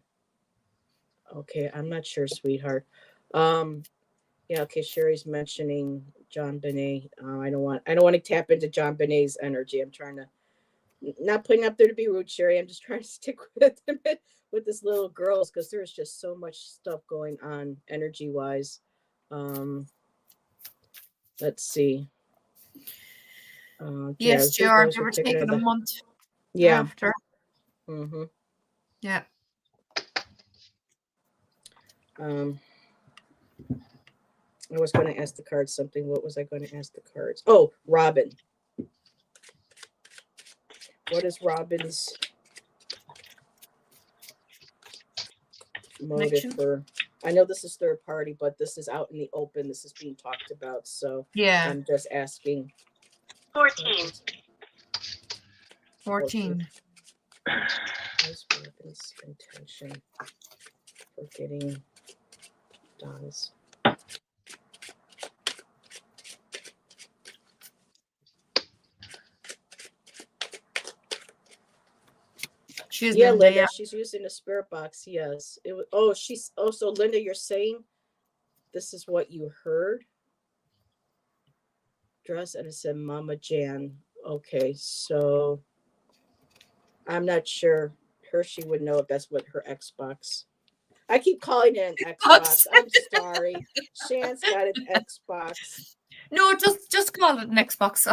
Okay, I'm not sure, sweetheart. Yeah, okay, Sherry's mentioning John Benet. I don't want to tap into John Benet's energy. I'm trying to not putting up there to be rude, Sherry. I'm just trying to stick with with this little girls, because there's just so much stuff going on energy wise. Let's see. Yes, two JR, girls they were taken taken out a of month yeah. after. Mm-hmm. Yeah. I was going to ask the cards something. What was I going to ask the cards? Oh, Robin. What is Robin's motive Connection? for? I know this is third party, but this is out in the open. This is being talked about. So Yeah. I'm just asking. 14. 14. What is Robin's intention for getting Don's? She's Yeah, Linda, Linda, yeah. she's using a spirit box. Yes. It was. Oh, she's. Oh, so Linda, you're saying this is what you heard? Dress, and it said Mama Jan. Okay, so I'm not sure. Hershey would know if that's what her Xbox. I keep calling it an Xbox. I'm sorry. Shan's got an Xbox. No, just call it an Xbox.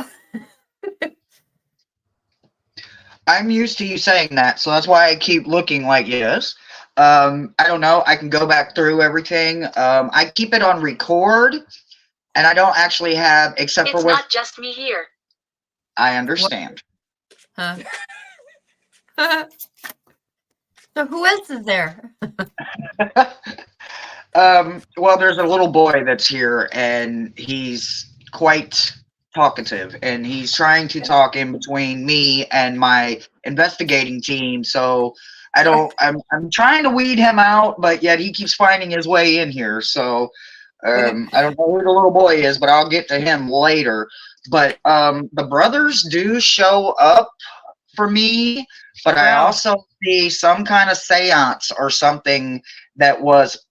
I'm used to you saying that, so that's why I keep looking like yes. I don't know. I can go back through everything. I keep it on record, and I don't actually have, except It's for what not just me here. I understand. Huh. So who else is there? Well, there's a little boy that's here, and he's quite talkative, and he's trying to talk in between me and my investigating team. So I'm trying to weed him out, but yet he keeps finding his way in here. So I don't know who the little boy is, but I'll get to him later. But the brothers do show up for me, but I Wow. also see some kind of seance or something that was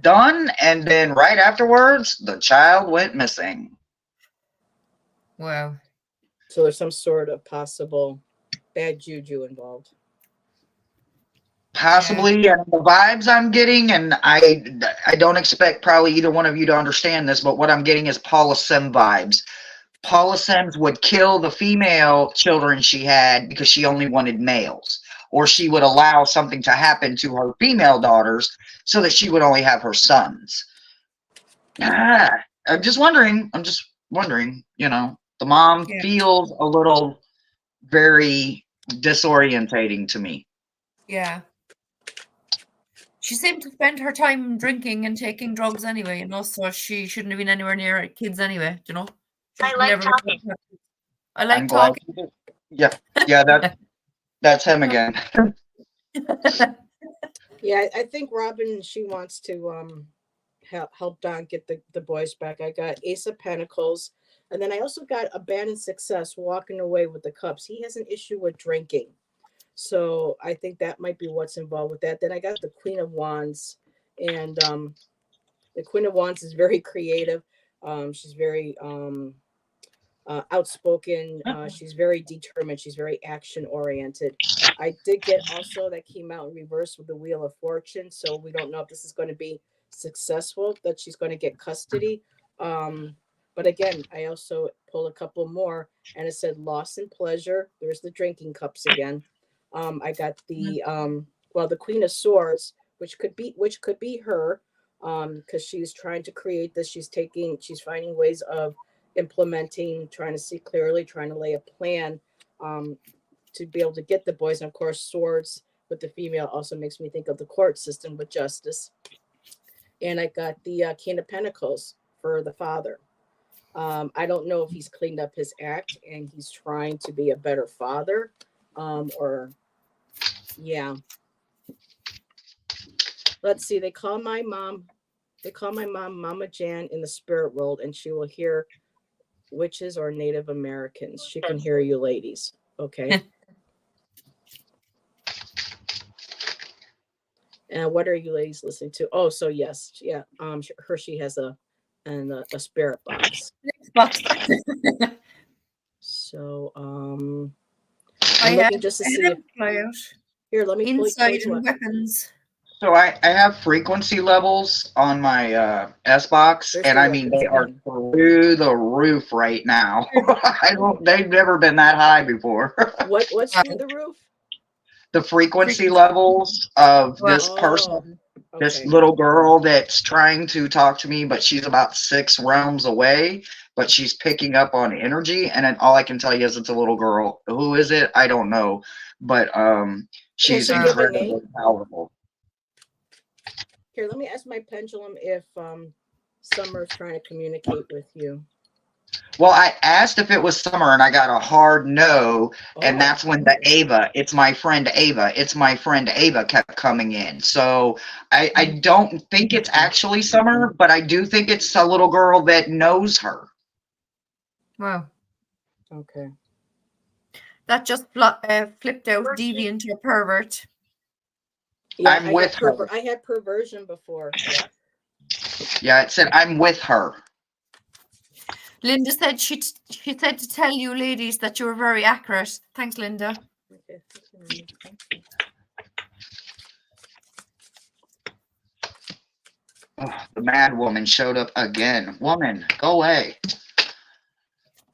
done, and then right afterwards the child went missing. Wow. So there's some sort of possible bad juju involved. Possibly, and the vibes I'm getting, and I don't expect probably either one of you to understand this, but what I'm getting is Paula Sim vibes. Paula Sims would kill the female children she had because she only wanted males, or she would allow something to happen to her female daughters so that she would only have her sons. I'm just wondering. You know, the mom feels a little very disorientating to me. Yeah. She seemed to spend her time drinking and taking drugs anyway, you know, so she shouldn't have been anywhere near her kids anyway, you know. I like talking. I like I'm glad talking. yeah, that's him again. Yeah, I think Robin, she wants to help Don get the boys back. I got Ace of Pentacles, and then I also got Abandoned Success, walking away with the cups. He has an issue with drinking, so I think that might be what's involved with that. Then I got the Queen of Wands, and the Queen of Wands is very creative. She's very outspoken. She's very determined. She's very action oriented. I did get also that came out in reverse with the Wheel of Fortune. So we don't know if this is going to be successful, that she's going to get custody. But again, I also pulled a couple more, and it said loss and pleasure. There's the drinking cups again. I got the the Queen of Swords, which could be her, because she's trying to create this. She's finding ways of implementing, trying to see clearly, trying to lay a plan to be able to get the boys. And of course, swords with the female also makes me think of the court system with justice. And I got the King of Pentacles for the father. I don't know if he's cleaned up his act and he's trying to be a better father, or yeah. Let's see. They call my mom Mama Jan in the spirit world, and she will hear witches or Native Americans. She can hear you ladies. Okay. And what are you ladies listening to? Oh, so yes. Yeah. Hershey has a spirit box. So I'm looking just to see if, here, let me Insight and weapons. So I have frequency levels on my S box, and I mean they are through the roof right now. They've never been that high before. What's through the roof? The frequency levels of this person, this little girl that's trying to talk to me, but she's about 6 realms away, but she's picking up on energy, and then all I can tell you is it's a little girl. Who is it? I don't know, but she's incredibly powerful. Here, let me ask my pendulum if Summer's trying to communicate with you. Well, I asked if it was Summer, and I got a hard no, and that's when the Ava, it's my friend Ava kept coming in. So I don't think it's actually Summer, but I do think it's a little girl that knows her. Wow. Okay. That just flipped out deviant or pervert. Yeah, I'm with her. I had perversion before. Yeah, it said I'm with her. Linda said she said to tell you ladies that you were very accurate. Thanks, Linda. Okay. Oh, the mad woman showed up again. Woman, go away.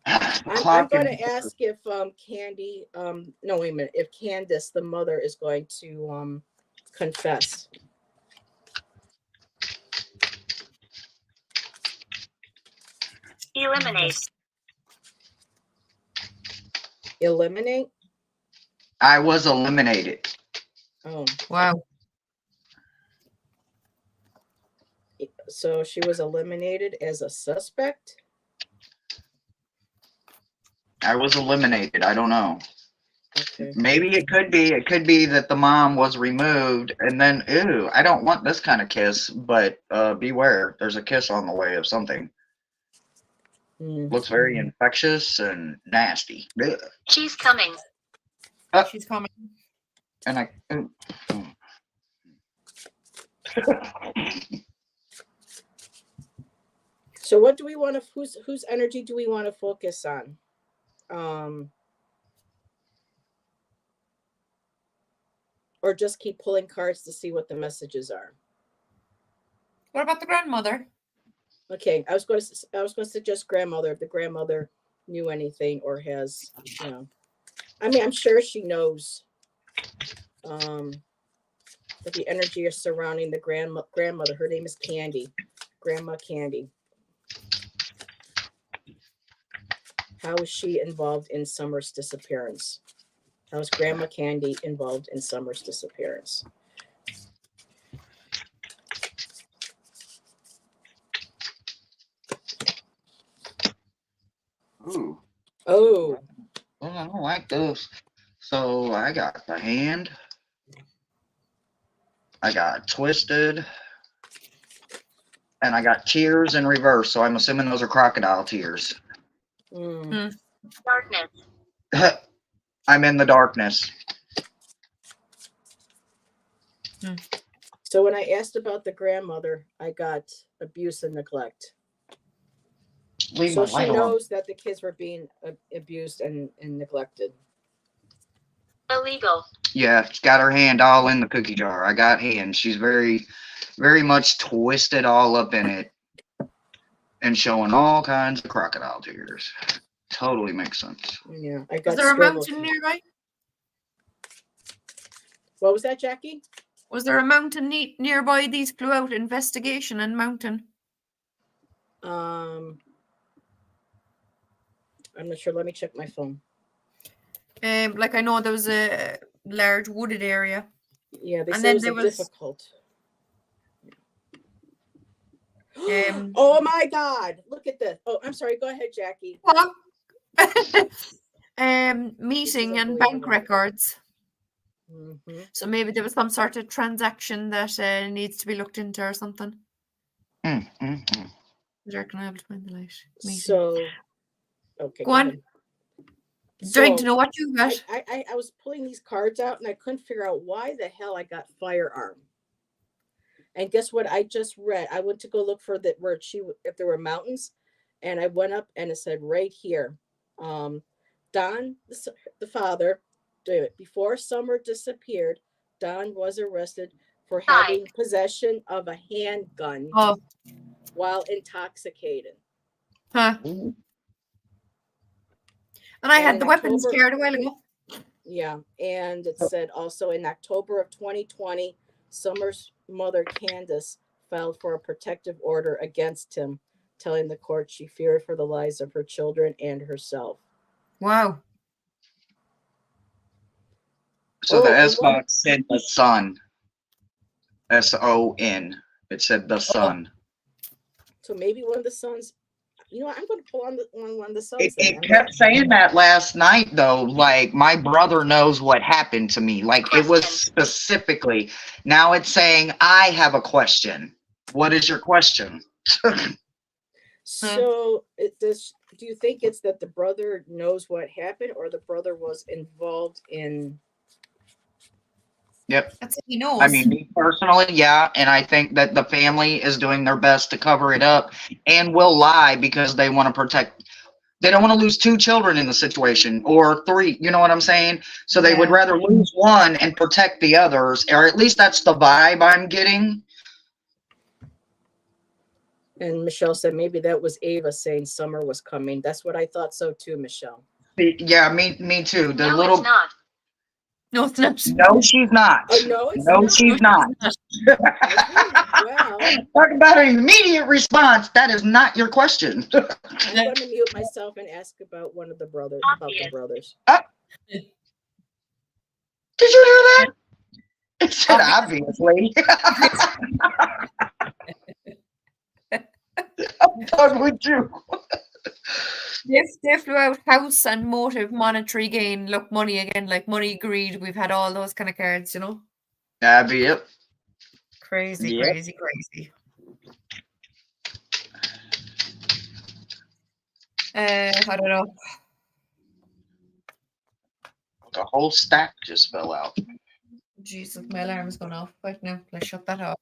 I'm going to ask if Candy, no, wait a minute, if Candace, the mother, is going to confess. Eliminate? I was eliminated. Oh. Wow. So she was eliminated as a suspect? I was eliminated. I don't know. Okay. Maybe it could be that the mom was removed, and then, ew, I don't want this kind of kiss, but beware, there's a kiss on the way of something. Looks very infectious and nasty. Ugh. She's coming. She's coming. And I. So what do we want to? Whose energy do we want to focus on? or just keep pulling cards to see what the messages are. What about the grandmother? Okay, I was going to suggest grandmother, if the grandmother knew anything or has, you know, I mean, I'm sure she knows that the energy is surrounding the grandmother. Her name is Candy, Grandma Candy. How is she involved in Summer's disappearance? How is Grandma Candy involved in Summer's disappearance? Ooh. Oh. Well, I don't like those. So I got the hand. I got twisted. And I got tears in reverse. So I'm assuming those are crocodile tears. Darkness. I'm in the darkness. So when I asked about the grandmother, I got abuse and neglect. Leave So my she light on. knows that the kids were being abused and neglected. Illegal. Yeah, she's got her hand all in the cookie jar. I got hand. She's very, very much twisted all up in it and showing all kinds of crocodile tears. Totally makes sense. Yeah, I got. Was there a struggle. mountain nearby? What was that, Jackie? Was there a mountain nearby? These flew out investigation and mountain. I'm not sure. Let me check my phone. Like I know there was a large wooded area. Yeah, they And said then it was difficult. Oh my God! Look at this. Oh, I'm sorry. Go ahead, Jackie. What? Meeting and bank unbelievable. records. Mm-hmm. So maybe there was some sort of transaction that needs to be looked into or something. There, can I have to find the light? Meeting. So, okay. Go on. ahead. Trying to So, know what you got. I was pulling these cards out and I couldn't figure out why the hell I got firearm. And guess what? I just read. I went to go look for that where if there were mountains, and I went up and it said right here, Don, the father, before Summer disappeared, Don was arrested for having possession of a handgun while intoxicated. Huh. And I had the weapons scared a while ago. Yeah, and it said also in October of 2020, Summer's mother, Candace, filed for a protective order against him, telling the court she feared for the lives of her children and herself. Wow. So the S box said the sun. SON. It said the sun. So maybe one of the sons. You know what? I'm going to pull on one of the sons. It kept saying that last night, though. Like, my brother knows what happened to me. Like, it was specifically. Now it's saying, I have a question. What is your question? So, do you think it's that the brother knows what happened, or the brother was involved in? Yep. That's what he knows. I mean, me personally, yeah. And I think that the family is doing their best to cover it up and will lie because they want to protect. They don't want to lose 2 children in the situation or 3. You know what I'm saying? So they would rather lose one and protect the others, or at least that's the vibe I'm getting. And Michelle said maybe that was Ava saying Summer was coming. That's what I thought so too, Michelle. Yeah, me too. The little. It's not. No, it's not. No, she's not. Oh, no, it's no, not. she's not. Okay, well, Talk about an immediate response. That is not your question. I'm going to mute myself and ask about one of the brothers. About the brothers. Did you hear that? It said obviously. I'm done with you. They flew out house and motive, monetary gain, look, money again, like money, greed. We've had all those kind of cards, you know. Yep. Crazy, Yep. crazy. I don't know. The whole stack just fell out. Jesus, my alarm's gone off right now. Let's shut that off.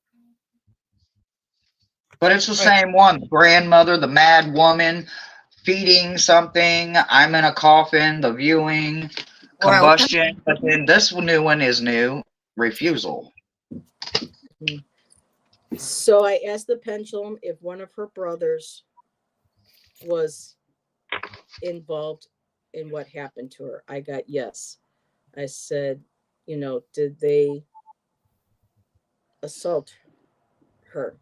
But it's the same one. The grandmother, the mad woman, feeding something. I'm in a coffin. The viewing, combustion. But then this new one is new. refusal. So I asked the pendulum if one of her brothers was involved in what happened to her. I got yes. I said, did they assault her?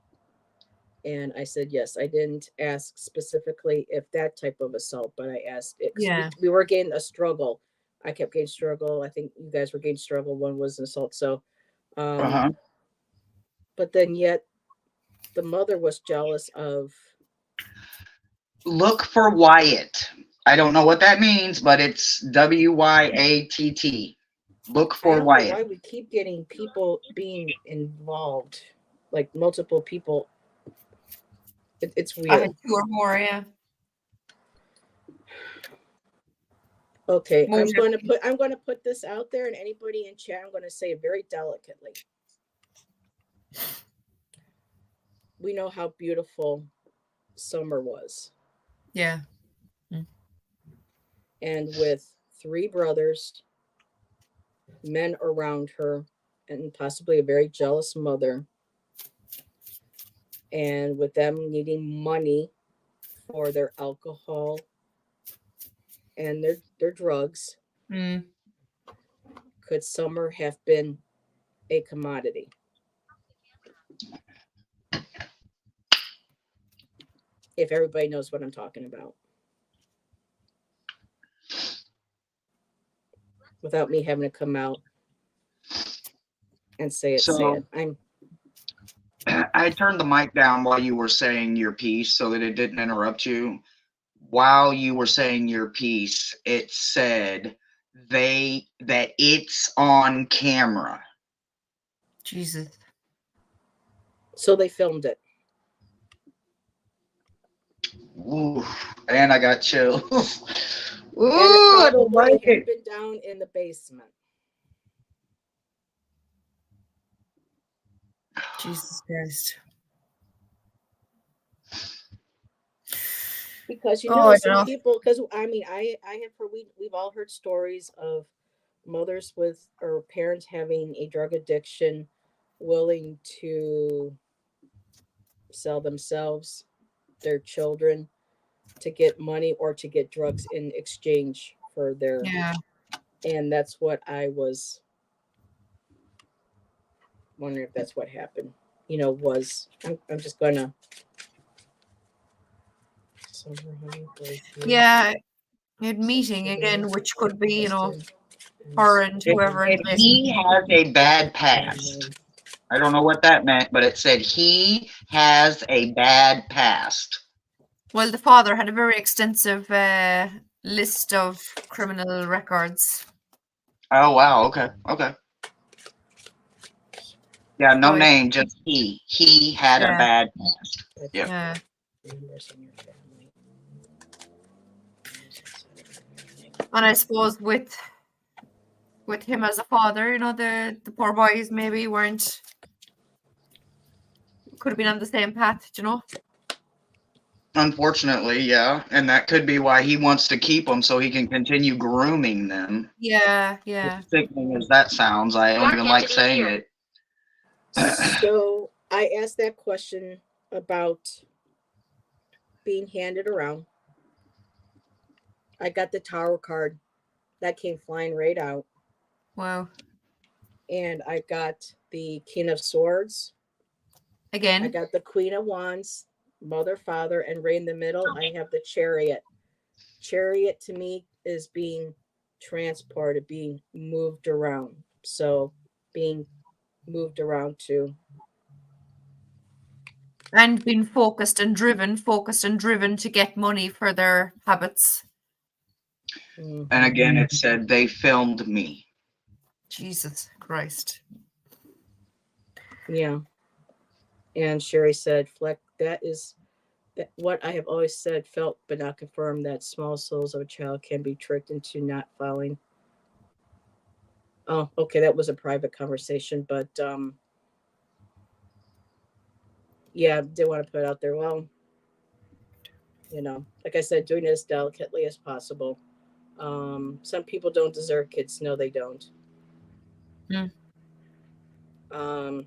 And I said yes. I didn't ask specifically if that type of assault, but I asked it. Yeah. We were getting a struggle. I kept getting struggle. I think you guys were getting struggle. One was an assault. So, but then yet the mother was jealous of. Look for Wyatt. I don't know what that means, but it's WYATT. Look for I don't Wyatt. know why we keep getting people being involved, like multiple people. It's I weird. had 2 or more, yeah. Okay, More I'm going to put this out there, and anybody in chat, I'm going to say it very delicately. We know how beautiful Summer was. Yeah. And with 3 brothers, men around her, and possibly a very jealous mother, and with them needing money for their alcohol and their drugs, could Summer have been a commodity? If everybody knows what I'm talking about. Without me having to come out and say it. I turned the mic down while you were saying your piece so that it didn't interrupt you. While you were saying your piece, it said that it's on camera. Jesus. So they filmed it. Ooh, and I got chills. Ooh, and I don't like it it. had been down in the basement. Jesus Christ. Because some people, because I have heard, we've all heard stories of mothers with or parents having a drug addiction, willing to sell themselves, their children, to get money or to get drugs in exchange for their. Yeah. And that's what I was wondering if that's what happened. I'm just gonna. Yeah. Meeting again, which could be, her and whoever. He has a bad past. I don't know what that meant, but it said he has a bad past. Well, the father had a very extensive list of criminal records. Oh, wow. Okay. Yeah, no name, just he. He had a bad past. Yep. Yeah. And I suppose with him as a father, the poor boys maybe could have been on the same path, Unfortunately, yeah. And that could be why he wants to keep them so he can continue grooming them. Yeah. As sickening as that sounds, I don't even like saying it. So I asked that question about being handed around. I got the tower card that came flying right out. Wow. And I got the King of Swords. Again. I got the Queen of Wands, Mother, Father, and right in the middle, I have the Chariot. Chariot to me is being transported, being moved around. So being moved around too. And being focused and driven to get money for their habits. And again, it said they filmed me. Jesus Christ. Yeah. And Sherry said, Fleck, that is what I have always said, felt, but not confirmed, that small souls of a child can be tricked into not following. Oh, okay. That was a private conversation, but yeah, did want to put it out there. Well, like I said, doing it as delicately as possible. Some people don't deserve kids. No, they don't. I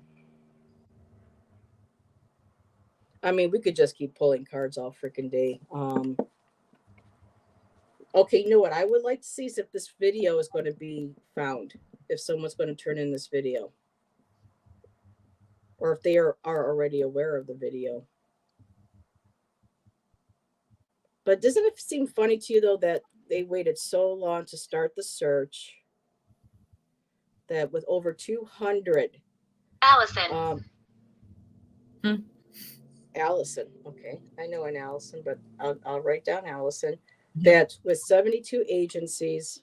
mean, we could just keep pulling cards all freaking day. Okay, you know what I would like to see is if this video is going to be found, if someone's going to turn in this video, or if they are already aware of the video. But doesn't it seem funny to you, though, that they waited so long to start the search, that with over 200... Allison. Allison. Okay, I know an Allison, but I'll write down Allison. That with 72 agencies,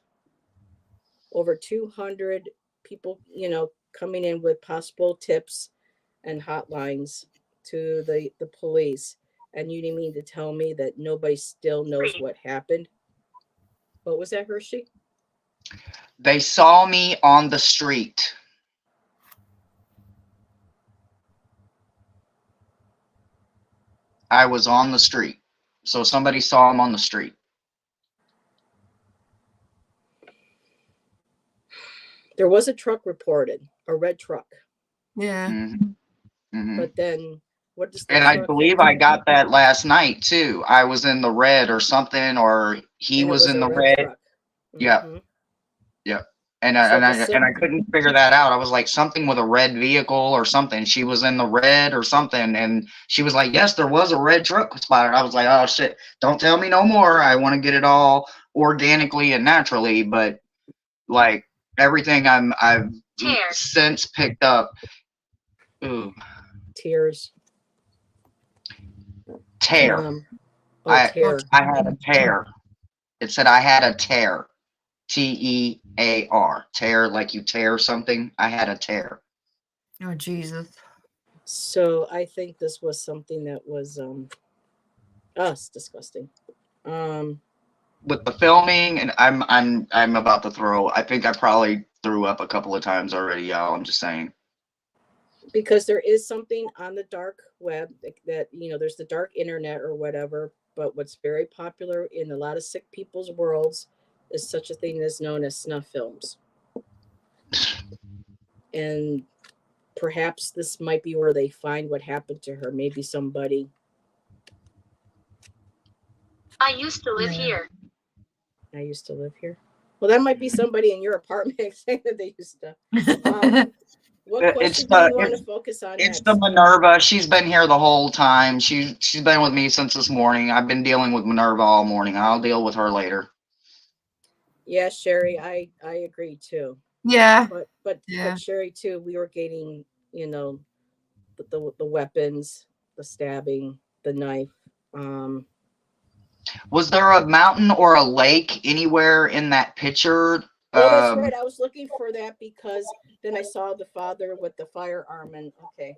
over 200 people, coming in with possible tips and hotlines to the police. And you didn't mean to tell me that nobody still knows what happened? What was that, Hershey? They saw me on the street. I was on the street. So somebody saw him on the street. There was a truck reported, a red truck. Yeah. But then what does and I believe I got that last night too. I was in the red or something, or he was in the red. Yeah. Yeah. And I couldn't figure that out. I was like, something with a red vehicle or something. She was in the red or something, and she was like, yes, there was a red truck spotted. I was like, oh shit, don't tell me no more. I want to get it all organically and naturally, but like everything I've since picked up. Ooh. Tears. Tear. Tear. I had a tear. It said I had a tear. T-E-A-R. Tear, like you tear something. I had a tear. Oh Jesus. So I think this was something that was disgusting. With the filming, and I'm about to throw. I think I probably threw up a couple of times already, y'all. I'm just saying. Because there is something on the dark web that there's the dark internet or whatever, but what's very popular in a lot of sick people's worlds is such a thing as known as snuff films. And perhaps this might be where they find what happened to her. Maybe somebody. I used to live here. I used to live here. Well, that might be somebody in your apartment saying that they used to. What question do you want to focus on It's next? the Minerva. She's been here the whole time. She's been with me since this morning. I've been dealing with Minerva all morning. I'll deal with her later. Yeah, Sherry, I agree too. Yeah. But Sherry too, we were getting, the weapons, the stabbing, the knife. Was there a mountain or a lake anywhere in that picture? Oh, that's right. I was looking for that because then I saw the father with the firearm and okay.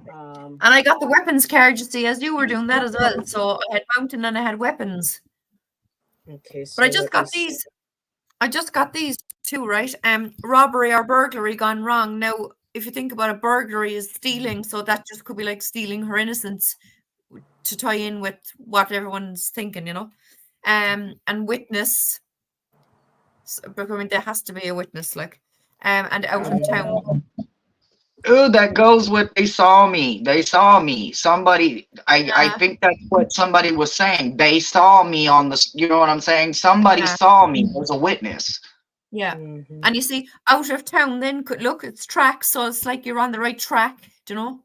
And I got the weapons card, you see, as you were doing that as well. So I had mountain and I had weapons. Okay, so but I just got these. I just got these too, right? Robbery or burglary gone wrong. Now, if you think about it, burglary is stealing, so that just could be like stealing her innocence to tie in with what everyone's thinking, and witness. But I mean, there has to be a witness, like, and out of town. Oh, that goes with they saw me. They saw me. Somebody, I think that's what somebody was saying. They saw me on the, you know what I'm saying? Somebody saw me. There's a witness. Yeah. And you see, out of town then could look, it's tracks, so it's like you're on the right track, do you know?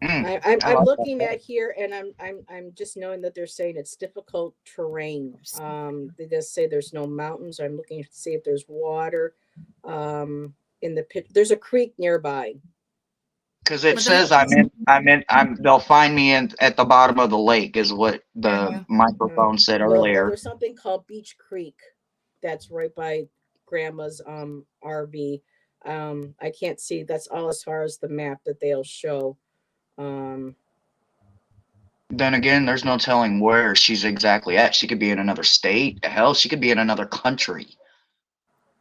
I'm looking at here and I'm just knowing that they're saying it's difficult terrain. They just say there's no mountains. I'm looking to see if there's water. In the pit, there's a creek nearby. Because it says they'll find me at the bottom of the lake is what the microphone said earlier. Well, there's something called Beach Creek that's right by Grandma's RV. I can't see, that's all as far as the map that they'll show. Then again, there's no telling where she's exactly at. She could be in another state. Hell, she could be in another country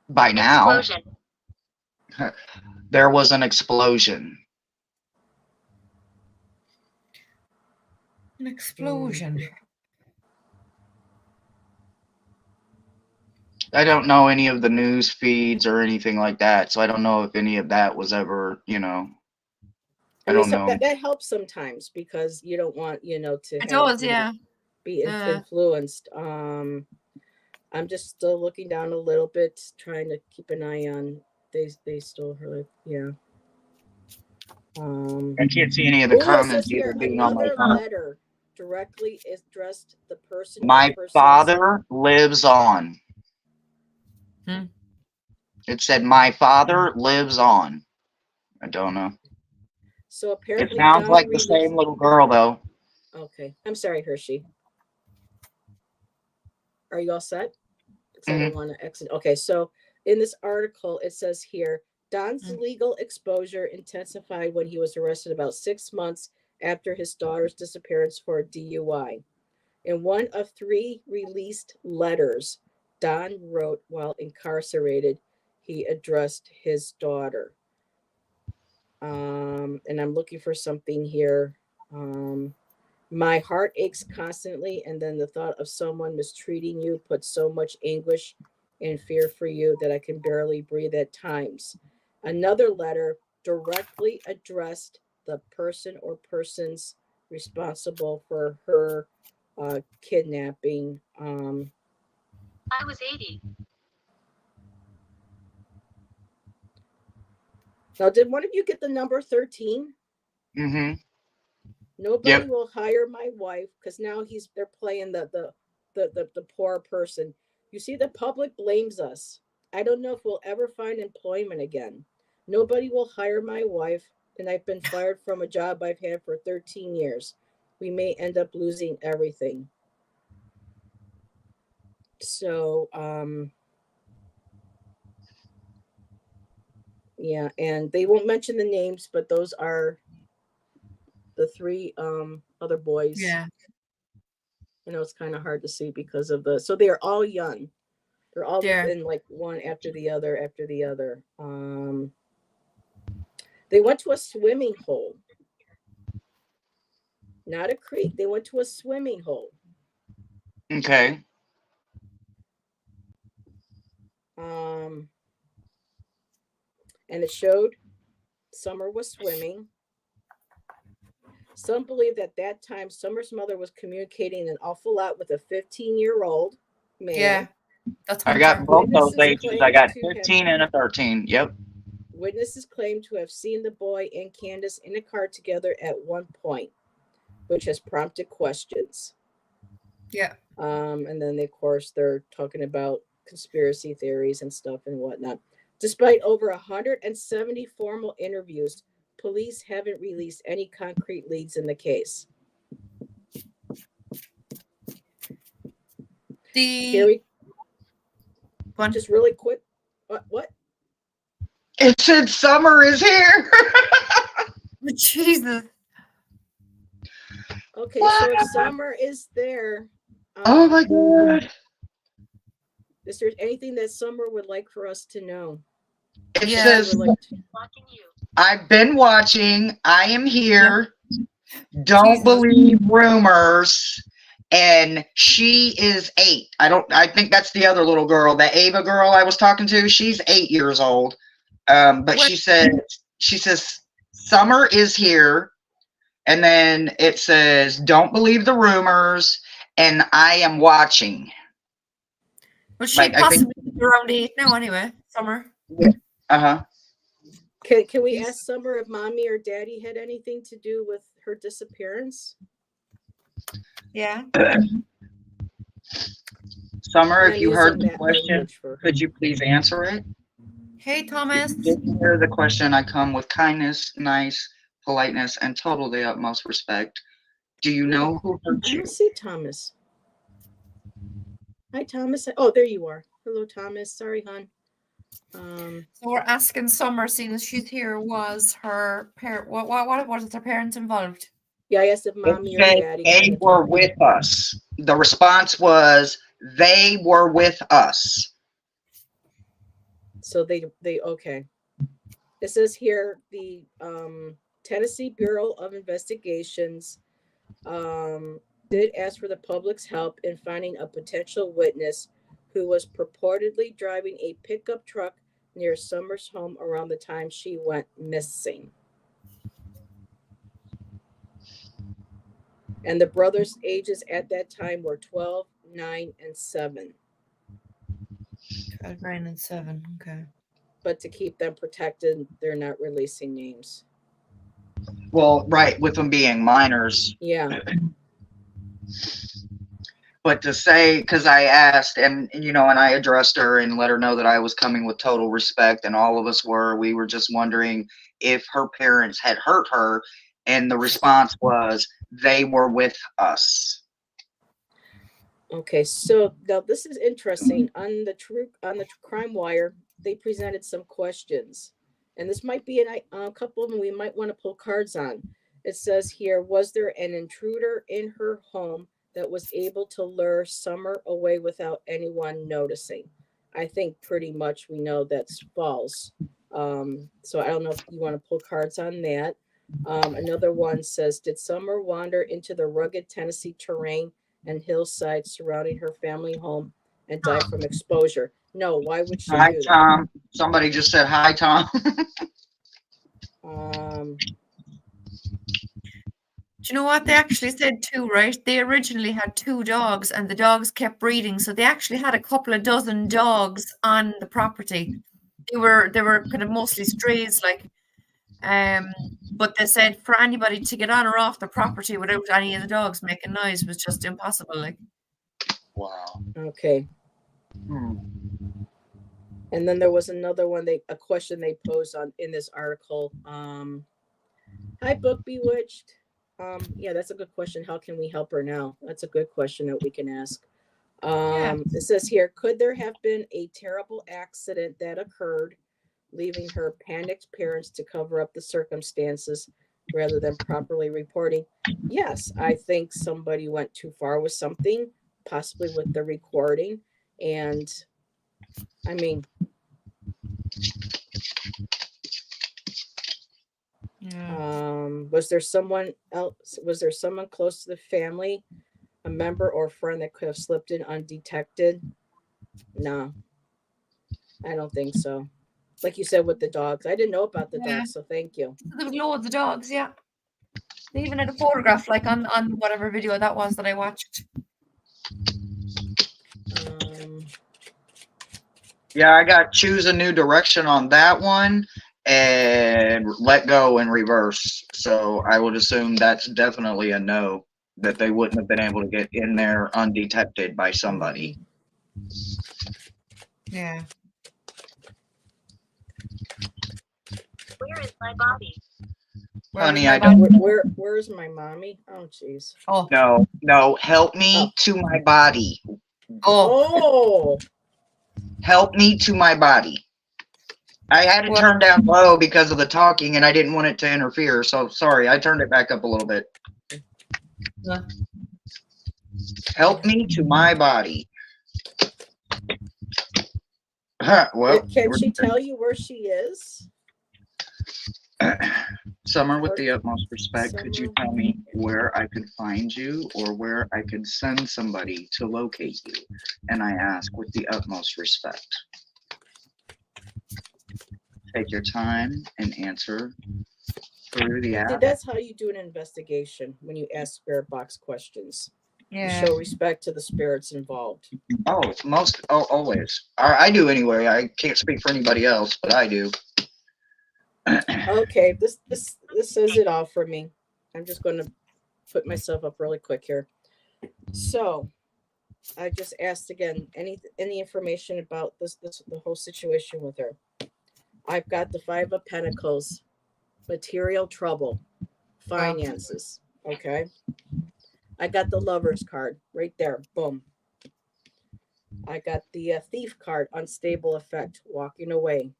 by now. There was an explosion. An explosion. I don't know any of the news feeds or anything like that, so I don't know if any of that was ever, you know. I don't know. that helps sometimes because you don't want, to It have does, yeah. be influenced. I'm just still looking down a little bit, trying to keep an eye on. They stole her life. Yeah. I can't see any of the It says comments here either being on my another phone. letter directly addressed the person. My father lives on. Hmm. It said my father lives on. I don't know. So apparently, it sounds Don like the same little girl though. Okay, I'm sorry, Hershey. Are you all set? Because I Mhm. don't want to exit. Okay, so in this article, it says here Don's legal exposure intensified when he was arrested about 6 months after his daughter's disappearance for a DUI. In one of 3 released letters Don wrote while incarcerated, he addressed his daughter. And I'm looking for something here. My heart aches constantly, and then the thought of someone mistreating you puts so much anguish and fear for you that I can barely breathe at times. Another letter directly addressed the person or persons responsible for her kidnapping. I was 80. Now, did one of you get the number 13? Mm-hmm. Nobody will hire my wife because now they're playing the poor person. You see, the public blames us. I don't know if we'll ever find employment again. Nobody will hire my wife, and I've been fired from a job I've had for 13 years. We may end up losing everything. So, yeah, and they won't mention the names, but those are the 3 other boys. Yeah. It's kind of hard to see because of so they are all young. They're all in like one after the other after the other. They went to a swimming hole, not a creek. They went to a swimming hole. Okay. And it showed Summer was swimming. Some believe that time Summer's mother was communicating an awful lot with a 15-year-old male. Yeah, that's I got both those ages. I got 15 and a 13. Yep. Witnesses claim to have seen the boy and Candace in a car together at one point, which has prompted questions. Yeah. And then, of course, they're talking about conspiracy theories and stuff and whatnot. Despite over 170 formal interviews, police haven't released any concrete leads in the case. Just really quick. What? It said Summer is here. Jesus. Okay, so if Summer is there. Oh my God. Is there anything that Summer would like for us to know? It says, I've been watching. I am here. Don't believe rumors. And she is 8. I think that's the other little girl, the Ava girl I was talking to. She's 8 years old. But she says, Summer is here. And then it says, don't believe the rumors. And I am watching. Well, she possibly around 8 now anyway, Summer. Yeah. Uh-huh. Can we ask Summer if mommy or daddy had anything to do with her disappearance? Yeah. Summer, if you heard the question, could you please answer it? Hey, Thomas. If you didn't hear the question, I come with kindness, nice, politeness, and total the utmost respect. Do you know who hurt you? I don't see Thomas. Hi, Thomas. Oh, there you are. Hello, Thomas. Sorry, hon. So we're asking Summer, seeing as she's here, was her parent? What was her parents involved? Yeah, I asked if mommy or daddy. They were with us. The response was they were with us. So they okay. It says here the Tennessee Bureau of Investigations did ask for the public's help in finding a potential witness who was purportedly driving a pickup truck near Summer's home around the time she went missing. And the brothers' ages at that time were 12, 9, and 7. 12, 9, and 7. Okay. But to keep them protected, they're not releasing names. Well, right, with them being minors. Yeah. But to say, because I asked, and you know, and I addressed her and let her know that I was coming with total respect, and all of us were. We were just wondering if her parents had hurt her, and the response was they were with us. Okay, so now this is interesting. On the Crime Wire, they presented some questions, and this might be a couple of them we might want to pull cards on. It says here, was there an intruder in her home that was able to lure Summer away without anyone noticing? I think pretty much we know that's false. So I don't know if you want to pull cards on that. Another one says, did Summer wander into the rugged Tennessee terrain and hillsides surrounding her family home and die from exposure? No, why would she Hi, do Tom. Somebody just said hi, Tom. that? Do you know what they actually said too, right? They originally had 2 dogs and the dogs kept breeding. So they actually had a couple of dozen dogs on the property. They were kind of mostly strays, like, but they said for anybody to get on or off the property without any of the dogs making noise was just impossible. Like, Wow. Okay. And then there was another one, a question they posed in this article. Hi, Book Bewitched. Yeah, that's a good question. How can we help her now? That's a good question that we can ask. It says here, could there have been a terrible accident that occurred, leaving her panicked parents to cover up the circumstances rather than properly reporting? Yes, I think somebody went too far with something, possibly with the recording. And I mean, was there someone else? Was there someone close to the family, a member or friend that could have slipped in undetected? No, I don't think so. Like you said with the dogs, I didn't know about the dogs, so thank you. there was loads of dogs, yeah. They even had a photograph, like on whatever video that was that I watched. Yeah, I got choose a new direction on that one and let go and reverse. So I would assume that's definitely a no, that they wouldn't have been able to get in there undetected by somebody. Yeah. Where is my body? Honey, I don't. Where's my mommy? Oh, jeez. Oh. No, help me to my body. Oh. Help me to my body. I had it turned down low because of the talking and I didn't want it to interfere. So sorry, I turned it back up a little bit. Help me to my body. Well, can she tell you where she is? Summer, with the utmost respect, could you tell me where I could find you or where I could send somebody to locate you? And I ask with the utmost respect. Take your time and answer through the app. That's how you do an investigation when you ask spirit box questions. Yeah. You show respect to the spirits involved. Oh, always. I do anyway. I can't speak for anybody else, but I do. Okay, this says it all for me. I'm just going to put myself up really quick here. So, I just asked again any information about the whole situation with her. I've got the 5 of Pentacles, material trouble, finances. Okay, I got the Lovers card right there. Boom. I got the Thief card, unstable effect, walking away.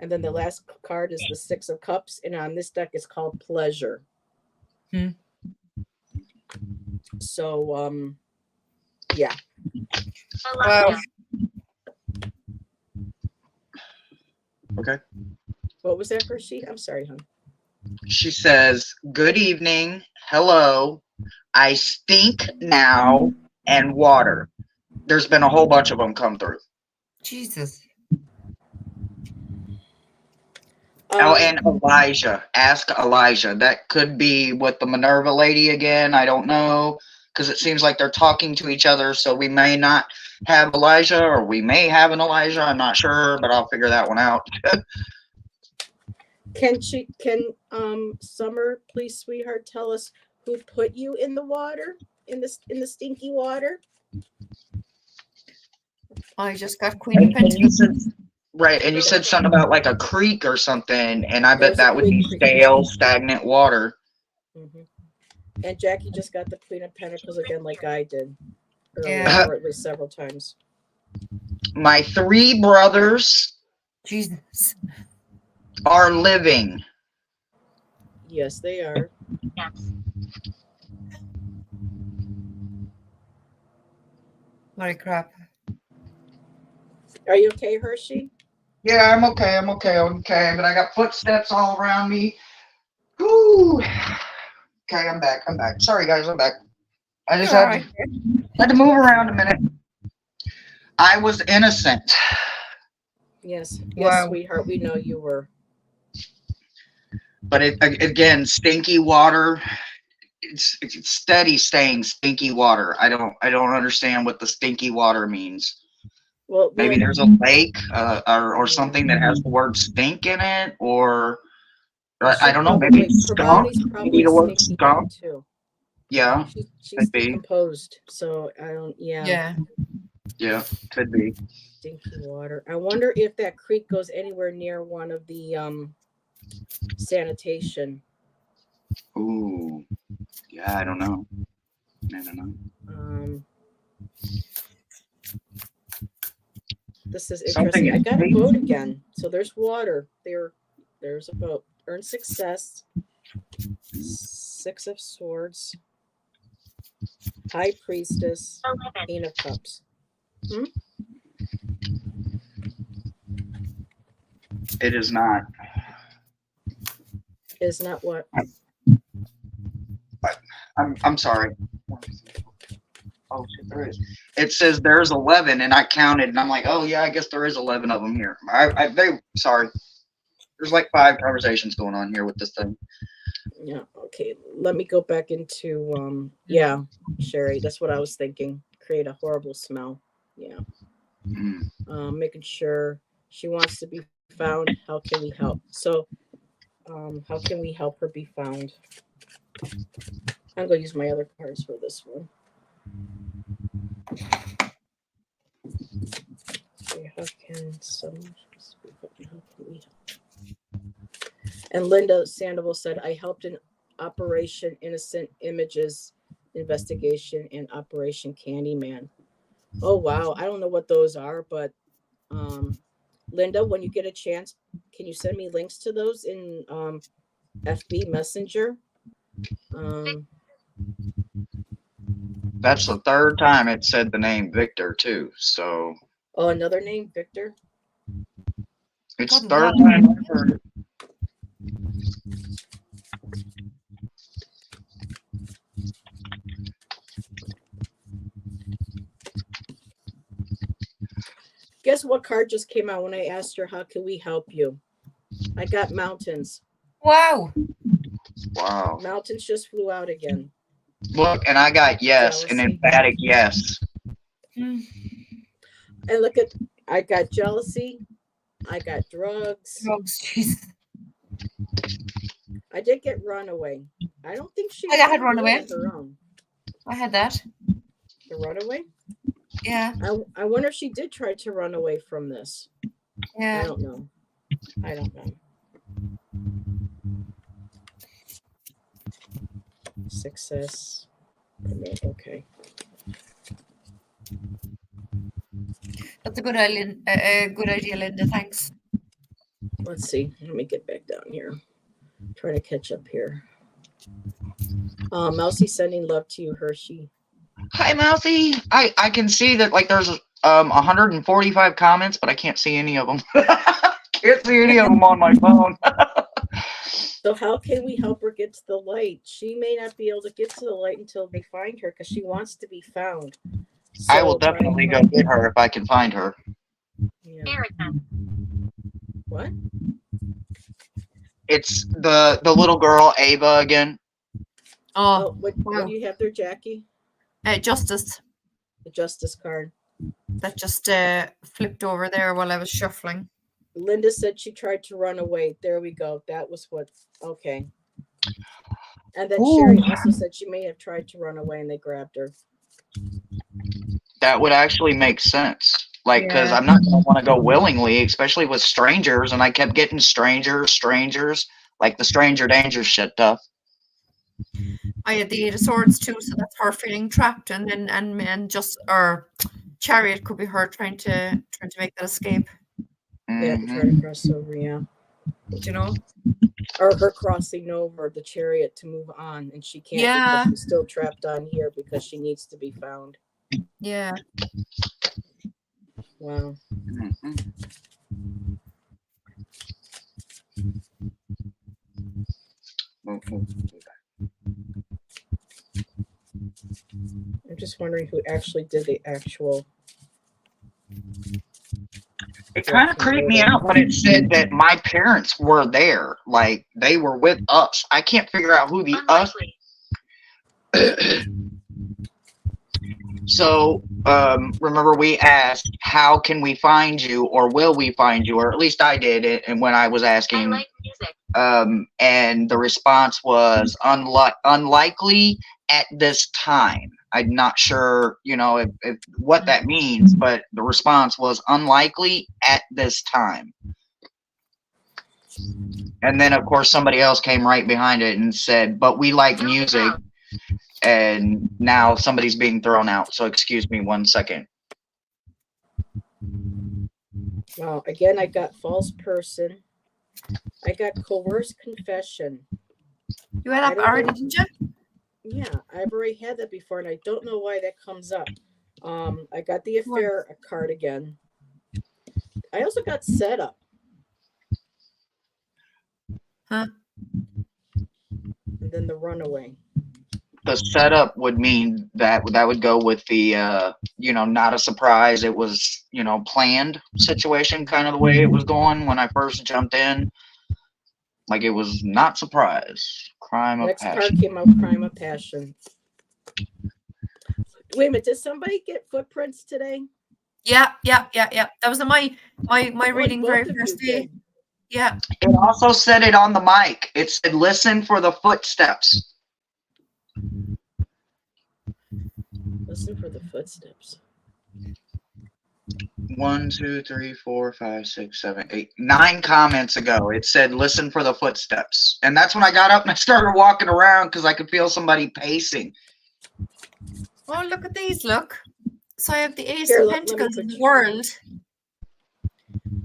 And then the last card is the 6 of Cups, and on this deck it's called Pleasure. So, yeah. Wow. Okay. What was that, Hershey? I'm sorry, hon. She says, good evening. Hello. I stink now and water. there's been a whole bunch of them come through. Jesus. Oh, and Elijah. Ask Elijah. That could be with the Minerva lady again. I don't know. Because it seems like they're talking to each other. So we may not have Elijah, or we may have an Elijah. I'm not sure, but I'll figure that one out. Can Summer, please, sweetheart, tell us who put you in the water, in the stinky water? I just got Queen of Pentacles. Right, and you said something about like a creek or something, and I bet There's a that would be creek. stale, stagnant water. Mm-hmm. And Jackie just got the Queen of Pentacles again, like I did earlier, Yeah. or at least several times. My 3 brothers Jesus. are living. Yes, they are. Holy crap. Are you okay, Hershey? Yeah, I'm okay. But I got footsteps all around me. Whew. Okay, I'm back. Sorry, guys, I'm back. I just had to move around a minute. I was innocent. Yes. Yes, Wow. sweetheart. We know you were. But again, stinky water. It's steady saying stinky water. I don't understand what the stinky water means. Well, Maybe there's a lake or something that has the word stink in it, or I don't know. Maybe it's skunk. Hermione's probably Maybe the word stinky skunk. too. Yeah, She's could be. decomposed, so I don't. Yeah. Yeah, could be. Stinky water. I wonder if that creek goes anywhere near one of the sanitation. Ooh, yeah, I don't know. This is interesting. I got a boat again. So there's water. There's a boat. Earn success. 6 of Swords. High Priestess. Queen of Cups. It is not. Is not what? I'm sorry. Oh shit, there is. It says there's 11, and I counted, and I'm like, oh yeah, I guess there is 11 of them here. Sorry. There's like 5 conversations going on here with this thing. Yeah. Okay. Let me go back into Sherry. That's what I was thinking. Create a horrible smell. Yeah. Making sure she wants to be found. How can we help? So, how can we help her be found? I'm going to use my other cards for this one. Okay, how can we help? And Linda Sandoval said, I helped in Operation Innocent Images investigation and Operation Candyman. Oh, wow. I don't know what those are, but Linda, when you get a chance, can you send me links to those in FB Messenger? That's the 3rd time it said the name Victor too. So. Oh, another name, Victor. It's the 3rd time I've heard it. Guess what card just came out when I asked her, how can we help you? I got mountains. Wow. Wow. Mountains just flew out again. Look, and I got yes, Jealousy. an emphatic yes. And look at, I got jealousy. I got drugs. Jesus. I did get runaway. I don't think she I had runaway. on her own. I had that. The runaway? Yeah. I wonder if she did try to run away from this. Yeah. I don't know. Success. Okay. That's a good idea, Linda. Thanks. Let's see. Let me get back down here. Try to catch up here. Mousy sending love to you, Hershey. Hi, Mousy. I can see that like there's 145 comments, but I can't see any of them. Can't see any of them on my phone. So how can we help her get to the light? She may not be able to get to the light until they find her because she wants to be found. I will So by definitely go get her if I can find her. yeah. Here again. What? It's the little girl Ava again. Oh, Oh, what wow. do you have there, Jackie? Justice. The justice card. That just flipped over there while I was shuffling. Linda said she tried to run away. There we go. That was what. Okay. And then Sherry also said she may have tried to run away and they grabbed her. That would actually make sense. Like, because Yeah. I'm not going to want to go willingly, especially with strangers. And I kept getting strangers, like the stranger danger shit stuff. I had the 8 of Swords too, so that's her feeling trapped, and then and just or Chariot could be her trying to make that escape. Yeah, trying to cross over, yeah. You know? Or her crossing over the Chariot to move on, and she can't Yeah. because she's still trapped on here because she needs to be found. Yeah. Wow. I'm just wondering who actually did the actual. It kind of creeped me out when it said that my parents were there, like they were with us. I can't figure out who the us. So, remember we asked, how can we find you, or will we find you, or at least I did it. And when I was asking, I like music. and the response was unlikely at this time. I'm not sure, you know, if what that means, but the response was unlikely at this time. And then, of course, somebody else came right behind it and said, but we like music. And now somebody's being thrown out. So excuse me 1 second. Wow. Again, I got false person. I got coerced confession. You had that already, didn't you? Yeah, I've already had that before, and I don't know why that comes up. I got the affair card again. I also got setup. Huh? And then the runaway. The setup would mean that would go with the, you know, not a surprise. It was, you know, planned situation, kind of the way it was going when I first jumped in. Like it was not surprise. Crime Next of passion. card came out, crime of passion. Wait a minute, did somebody get footprints today? Yeah. That was my reading both very of you first day. did. Yeah. It also said it on the mic. It said, listen for the footsteps. Listen for the footsteps. 1, 2, 3, 4, 5, 6, 7, 8, 9 comments ago. It said, listen for the footsteps. And that's when I got up and I started walking around because I could feel somebody pacing. Oh, look at these, look. So I have the Ace Here, of let me Pentacles put in the you- world.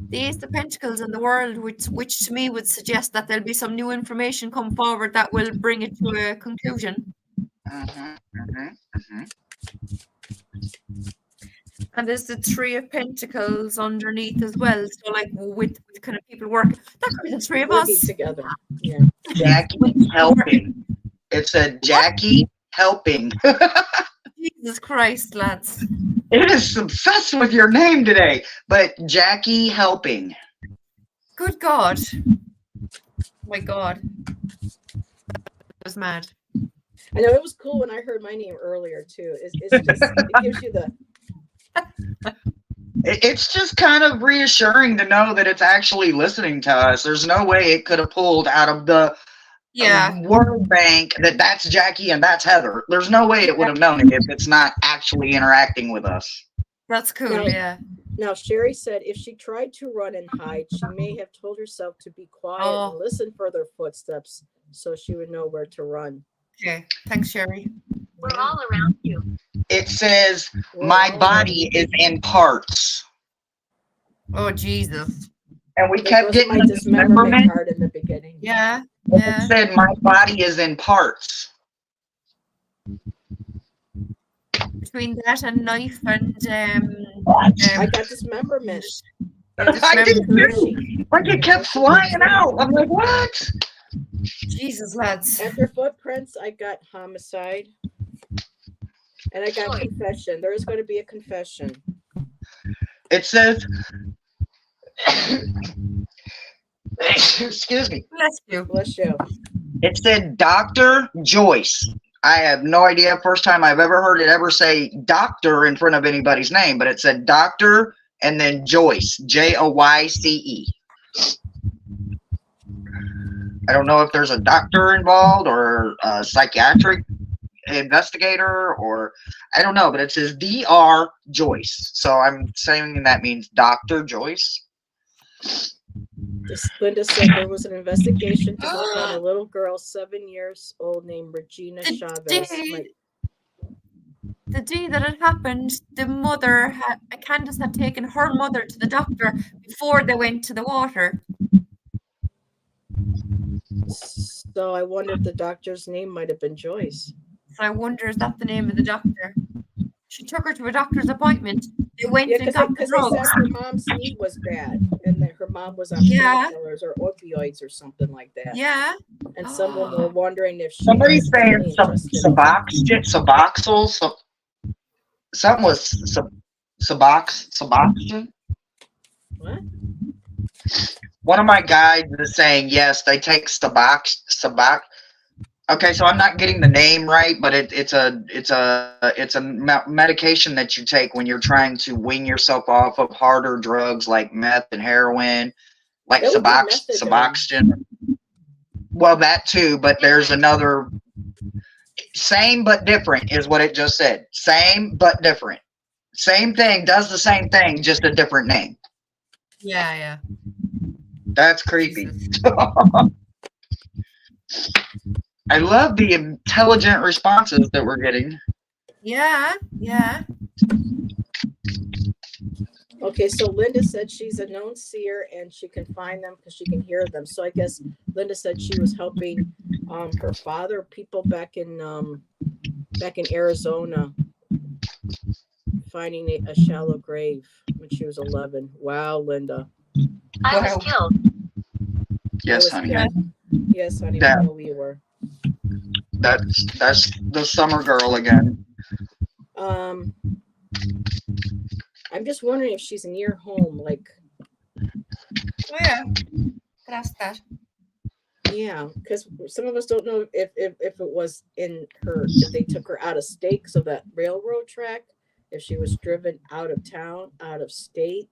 The Ace of Pentacles in the world, which to me would suggest that there'll be some new information come forward that will bring it to a conclusion. And there's the Three of Pentacles underneath as well. So like with kind of people working. That could be the three of Working us. together. Yeah. Jackie helping. It said Jackie helping. Jesus Christ, lads. It is obsessed with your name today. But Jackie helping. Good God. My God. That was mad. I know it was cool when I heard my name earlier too. It's just it gives you the It's just kind of reassuring to know that it's actually listening to us. There's no way it could have pulled out of the word bank that that's Jackie and that's Heather. There's no way it would have known it if it's not actually interacting with us. That's cool, yeah. Now, Sherry said if she tried to run and hide, she may have told herself to be quiet and listen for their footsteps so she would know where to run. Okay, thanks, Sherry. We're all around you. It says, my body is in parts. Oh, Jesus. And we kept getting my dismemberment card in the beginning. Yeah. It said, my body is in parts. Between that and knife and I got dismemberment. I did too. Like it kept flying out. I'm like, what? Jesus, lads. After footprints, I got homicide. And I got confession. There is going to be a confession. It says, excuse me. Bless you. Bless you. It said Dr. Joyce. I have no idea. First time I've ever heard it ever say doctor in front of anybody's name, but it said Dr. and then Joyce, Joyce. I don't know if there's a doctor involved or a psychiatric investigator, or I don't know, but it says Dr. Joyce. So I'm saying that means Dr. Joyce. Linda said there was an investigation to help out a little girl 7 years old named Regina Chavez. The day that it happened, the mother Candace had taken her mother to the doctor before they went to the water. So I wonder if the doctor's name might have been Joyce. So I wonder, is that the name of the doctor? She took her to a doctor's appointment. They went and got the drugs. They said her mom's knee was bad and that her mom was on painkillers or opioids or something like that. Yeah. And someone were wondering if she Somebody's saying Suboxone. Something was Suboxone. What? One of my guides is saying yes, they take Subox. Okay, so I'm not getting the name right, but it's a medication that you take when you're trying to wean yourself off of harder drugs like meth and heroin, like Suboxone. Well, that too, but there's another. Same but different is what it just said. Same but different. Same thing, does the same thing, just a different name. Yeah. That's creepy. I love the intelligent responses that we're getting. Yeah. Okay, so Linda said she's a known seer and she can find them because she can hear them. So I guess Linda said she was helping her father, people back in Arizona, finding a shallow grave when she was 11. Wow, Linda. I was killed. Yes, honey. Yes, honey. I know we were. That's the summer girl again. I'm just wondering if she's near home, like. Oh yeah, could ask that. Yeah, because some of us don't know if it was in her, if they took her out of state because of that railroad track, if she was driven out of town, out of state.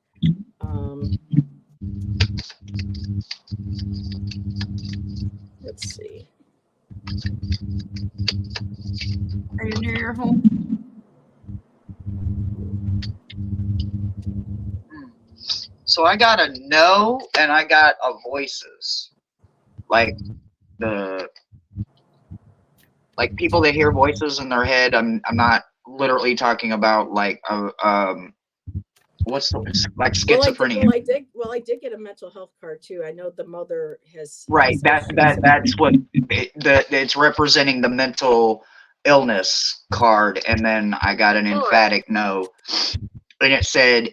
Let's see. Are you near your home? So I got a no and I got a voices. Like people that hear voices in their head. I'm not literally talking about like what's the like schizophrenia. I did get a mental health card too. I know the mother has. Right. That's what it's representing, the mental illness card, and then I got an emphatic no. And it said,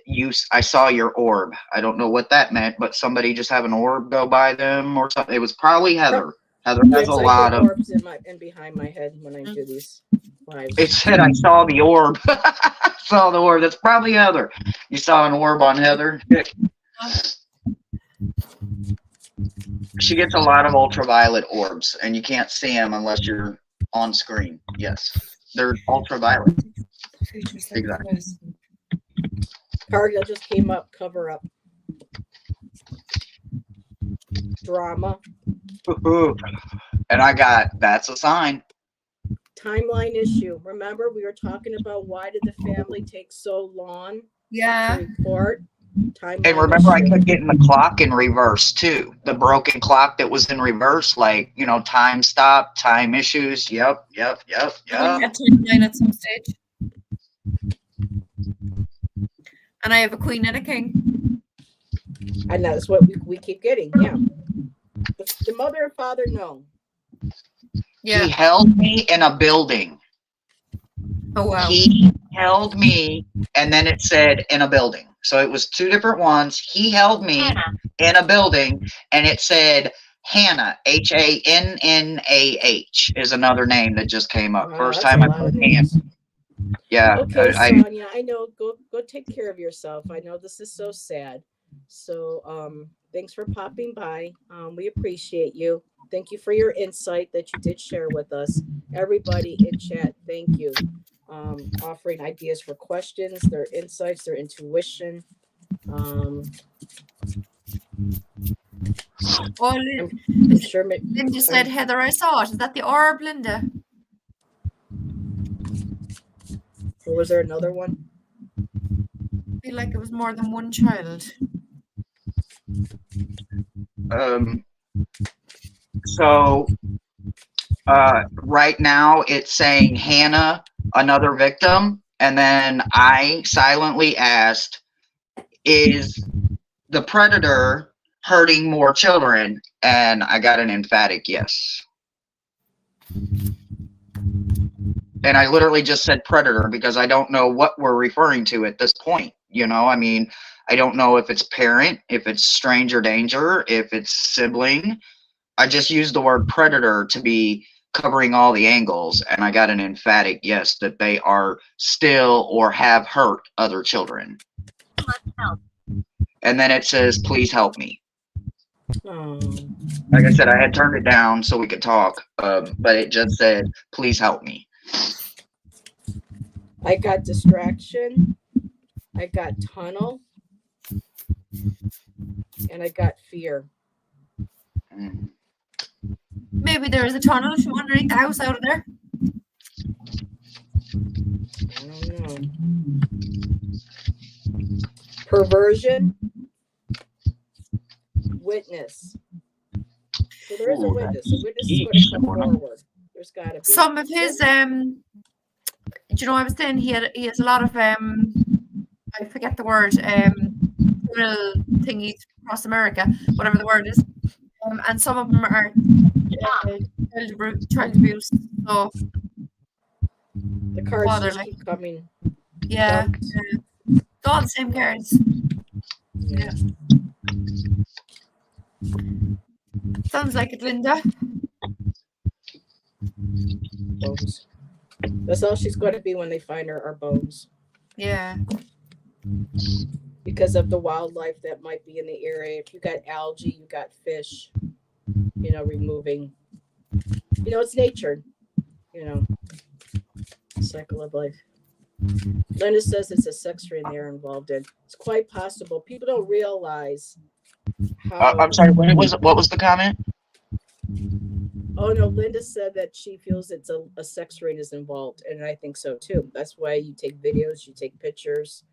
I saw your orb. I don't know what that meant, but somebody just have an orb go by them or something. It was probably Heather. Heather has a lot of orbs in behind my head when I do these lives. It said I saw the orb. I saw the orb. That's probably Heather. You saw an orb on Heather. She gets a lot of ultraviolet orbs, and you can't see them unless you're on screen. Yes, they're ultraviolet. Exactly. Card that just came up, cover up. Drama. And I got, that's a sign. Timeline issue. Remember, we were talking about why did the family take so long to report? Timeline and remember, issue. I kept getting the clock in reverse too. The broken clock that was in reverse, like, time stop, time issues. Yep. We had timeline at some stage. And I have a queen and a king. And that's what we keep getting. Yeah. The mother and father know. Yeah. He held me in a building. Oh, wow. He held me, and then it said in a building. So it was two different ones. He held me in a building, and it said Hannah, Hannah is another name that just came up. Wow, First time I put Hannah. Yeah. Okay, Sonia, I know. Go take care of yourself. I know this is so sad. So thanks for popping by. We appreciate you. Thank you for your insight that you did share with us. Everybody in chat, thank you. Offering ideas for questions, their insights, their intuition. Oh, I'm sure Linda said, Heather, I saw it. Is that the orb, Linda? or was there another one? I feel like it was more than one child. So right now it's saying Hannah, another victim, and then I silently asked, is the predator hurting more children? And I got an emphatic yes. And I literally just said predator because I don't know what we're referring to at this point. You know, I mean, I don't know if it's parent, if it's stranger danger, if it's sibling. I just used the word predator to be covering all the angles, and I got an emphatic yes that they are still or have hurt other children. And then it says, please help me. Like I said, I had turned it down so we could talk, but it just said, please help me. I got distraction. I got tunnel. And I got fear. Maybe there is a tunnel from underneath the house out of there. I don't know. Perversion. Witness. So there is a witness. A witness is going to come forward. There's got to be. Some of his, do you know what I was saying? He has a lot of, I forget the word, little thingies across America, whatever the word is. And some of them are child abuse. So the cards just keep coming. Yeah. All the same cards. Yeah. Sounds like it, Linda. Bones. That's all she's going to be when they find her, are bones. Yeah. Because of the wildlife that might be in the area. If you got algae, you got fish, you know, removing. You know, it's nature. You know, cycle of life. Linda says it's a sex ring they're involved in. It's quite possible. People don't realize how. I'm sorry. What was the comment? Oh no, Linda said that she feels it's a sex ring is involved, and I think so too. That's why you take videos, you take pictures.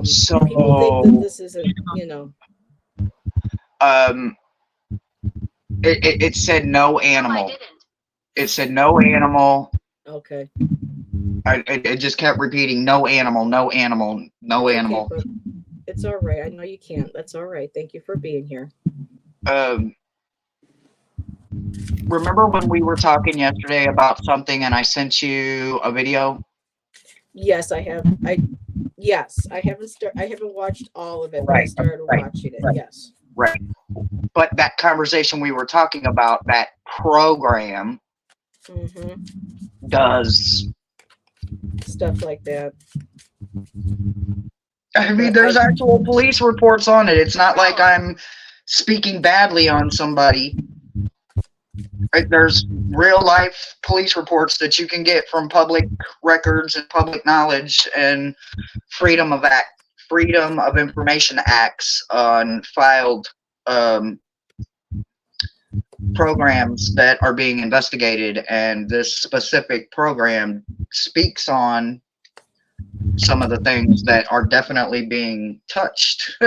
So people think that this isn't, you know. It said no animal. It said no animal. Okay. It just kept repeating no animal, no animal, no animal. But it's all right. I know you can't. That's all right. Thank you for being here. Remember when we were talking yesterday about something and I sent you a video? Yes, I have. I haven't watched all of it, but I started watching it. Yes. Right. But that conversation we were talking about, that program does stuff like that. I mean, there's actual police reports on it. It's not like I'm speaking badly on somebody. Right? There's real life police reports that you can get from public records and public knowledge and Freedom of Information Acts on filed programs that are being investigated, and this specific program speaks on some of the things that are definitely being touched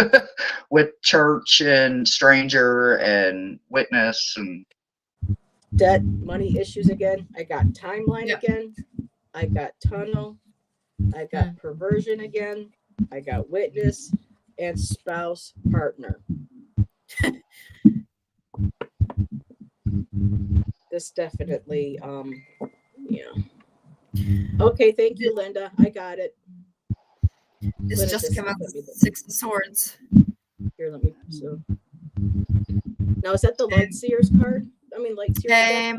with church and stranger and witness and debt, money issues again. I got timeline again. I got tunnel. I got perversion again. I got witness and spouse partner. This definitely, yeah. Okay, thank you, Linda. I got it. This Linda just came out with 6 of Swords. Here, let me. So now is that the Light Seers card? I mean, Light Seers.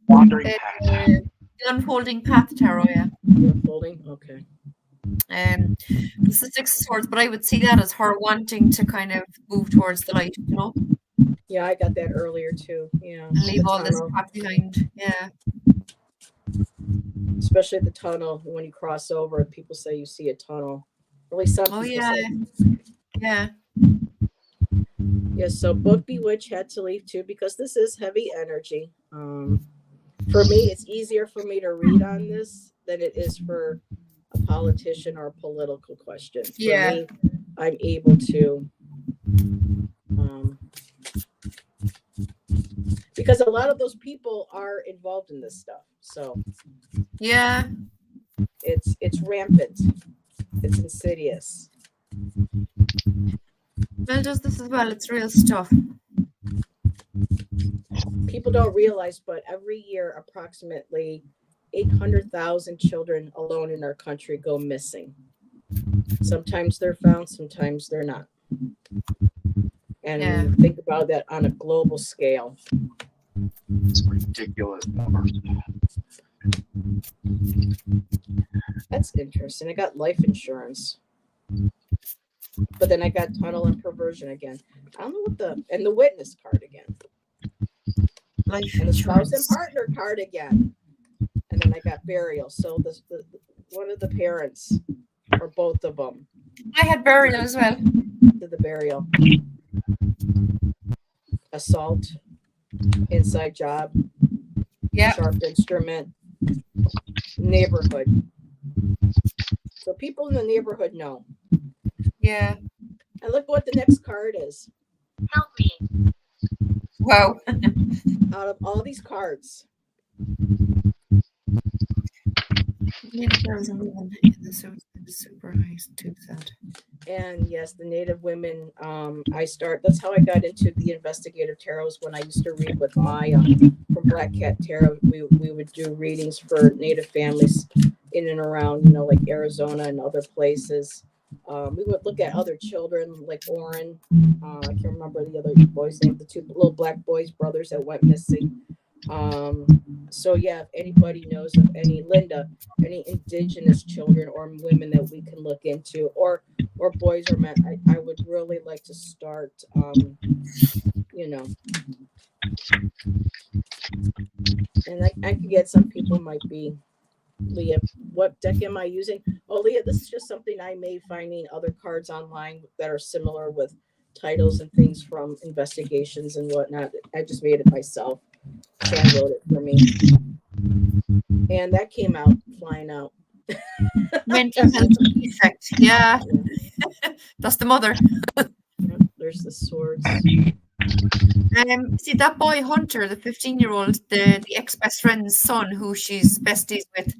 Wandering Path. unfolding path tarot, yeah. The unfolding, okay. This is Six of Swords, but I would see that as her wanting to kind of move towards the light, you know? Yeah, I got that earlier too. Yeah. And leave the all this tunnel. crap behind. Yeah. Especially the tunnel. When you cross over, people say you see a tunnel. At least some Oh, people yeah. say. Yeah. Yeah, so Book Bewitched had to leave too because this is heavy energy. For me, it's easier for me to read on this than it is for a politician or a political question. For me, I'm able to, because a lot of those people are involved in this stuff. So yeah, it's rampant. It's insidious. Well, does this as well. It's real stuff. People don't realize, but every year, approximately 800,000 children alone in our country go missing. Sometimes they're found, sometimes they're not. And think about that on a global scale. It's ridiculous numbers. That's interesting. I got life insurance. But then I got tunnel and perversion again. I don't know what the witness card again. Life and the spouse and insurance. partner card again. And then I got burial. So the one of the parents, or both of them. I had burial as well. Did the burial. Assault. Inside job. Yeah. Sharp instrument. Neighborhood. So people in the neighborhood know. Yeah. And look what the next card is. Help me. Wow. Out of all these cards. Super nice too sad. And yes, the Native women, that's how I got into the investigative tarots when I used to read with Maya from Black Cat Tarot. We would do readings for Native families in and around, like Arizona and other places. We would look at other children like Oren. I can't remember the other boy's name, the two little black boys, brothers that went missing. So yeah, if anybody knows of any indigenous children or women that we can look into, or boys or men, I would really like to start, and I could get some people might be, Leah, what deck am I using? Oh, Leah, this is just something I made finding other cards online that are similar with titles and things from investigations and whatnot. I just made it myself. Sam wrote it for me. And that came out flying out. Mental health effect. Yeah. That's the mother. There's the swords. See that boy Hunter, the 15-year-old, the ex-best friend's son, who she's besties with,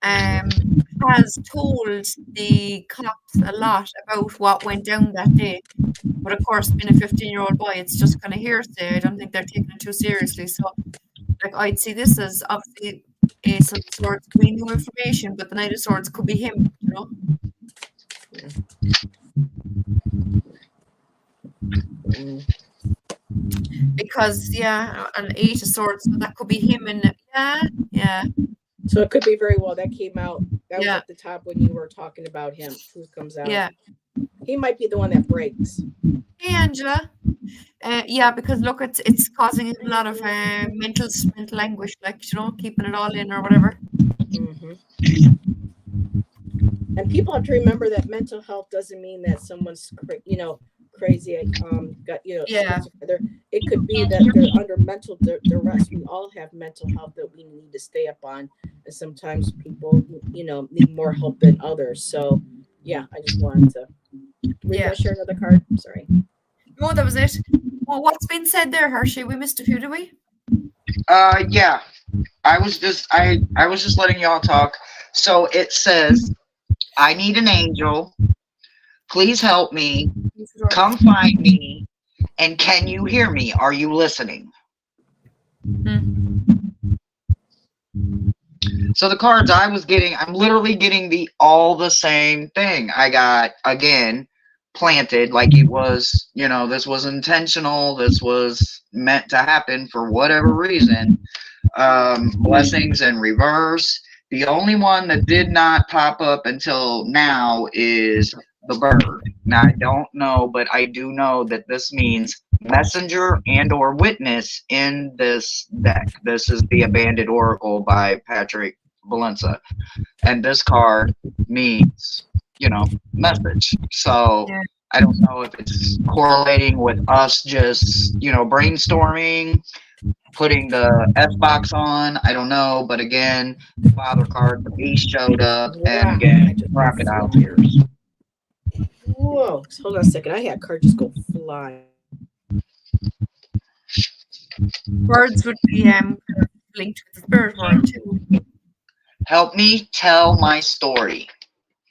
has told the cops a lot about what went down that day. But of course, being a 15-year-old boy, it's just kind of hearsay. I don't think they're taking it too seriously. So, I'd see this as obviously Ace of Swords could be new information, but the Knight of Swords could be him, Because an Eight of Swords, so that could be him, and yeah. So it could be very well that came out. That was at the top when you were talking about him. Who comes out? Yeah. He might be the one that breaks. Hey, Angela. Because look, it's causing a lot of mental anguish, keeping it all in or whatever. Mm-hmm. And people have to remember that mental health doesn't mean that someone's crazy. It could be that they're under mental duress. We all have mental health that we need to stay up on, and sometimes people need more help than others. So I just wanted to share another card. Sorry. No, that was it. Well, what's been said there, Hershey? We missed a few, did we? Yeah. I was just letting y'all talk. So it says, I need an angel. Please help me. Come find me. And can you hear me? Are you listening? So the cards I was getting, I'm literally getting all the same thing. I got, again, planted, like it was, this was intentional. This was meant to happen for whatever reason. blessings in reverse. The only one that did not pop up until now is the bird. Now, I don't know, but I do know that this means messenger and or witness in this deck. This is the Abandoned Oracle by Patrick Valenza. And this card means, you know, message. So Yeah. I don't know if it's correlating with us just, you know, brainstorming, putting the S box on. I don't know. But again, the father card, the beast showed up, and Wow, I again, just crocodile fly. tears. Whoa, hold on a second. I had a card just go fly. Birds would be linked with the spirit world too. Help me tell my story,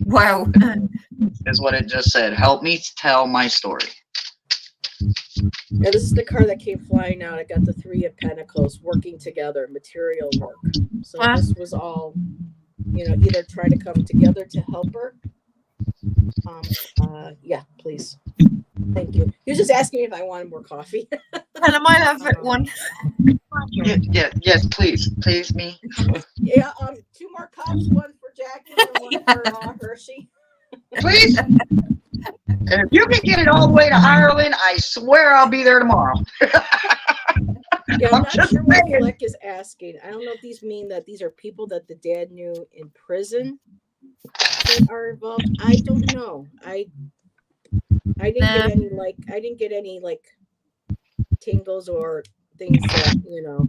Wow. is what it just said. Help me tell my story. Yeah, this is the card that came flying out. I got the Three of Pentacles, working together, material work. So this was all, you know, either try to come together to help her. Yeah, please. Thank you. He was just asking me if I wanted more coffee. Tell him I have one. Yes, please me. Yeah, 2 more cups, one for Jackie and one for Hershey. Please. And if you can get it all the way to Ireland, I swear I'll be there tomorrow. Yeah, I'm not just sure what saying. Fleck is asking. I don't know if these mean that these are people that the dad knew in prison that are involved. I don't know. I didn't get any tingles or things that, you know.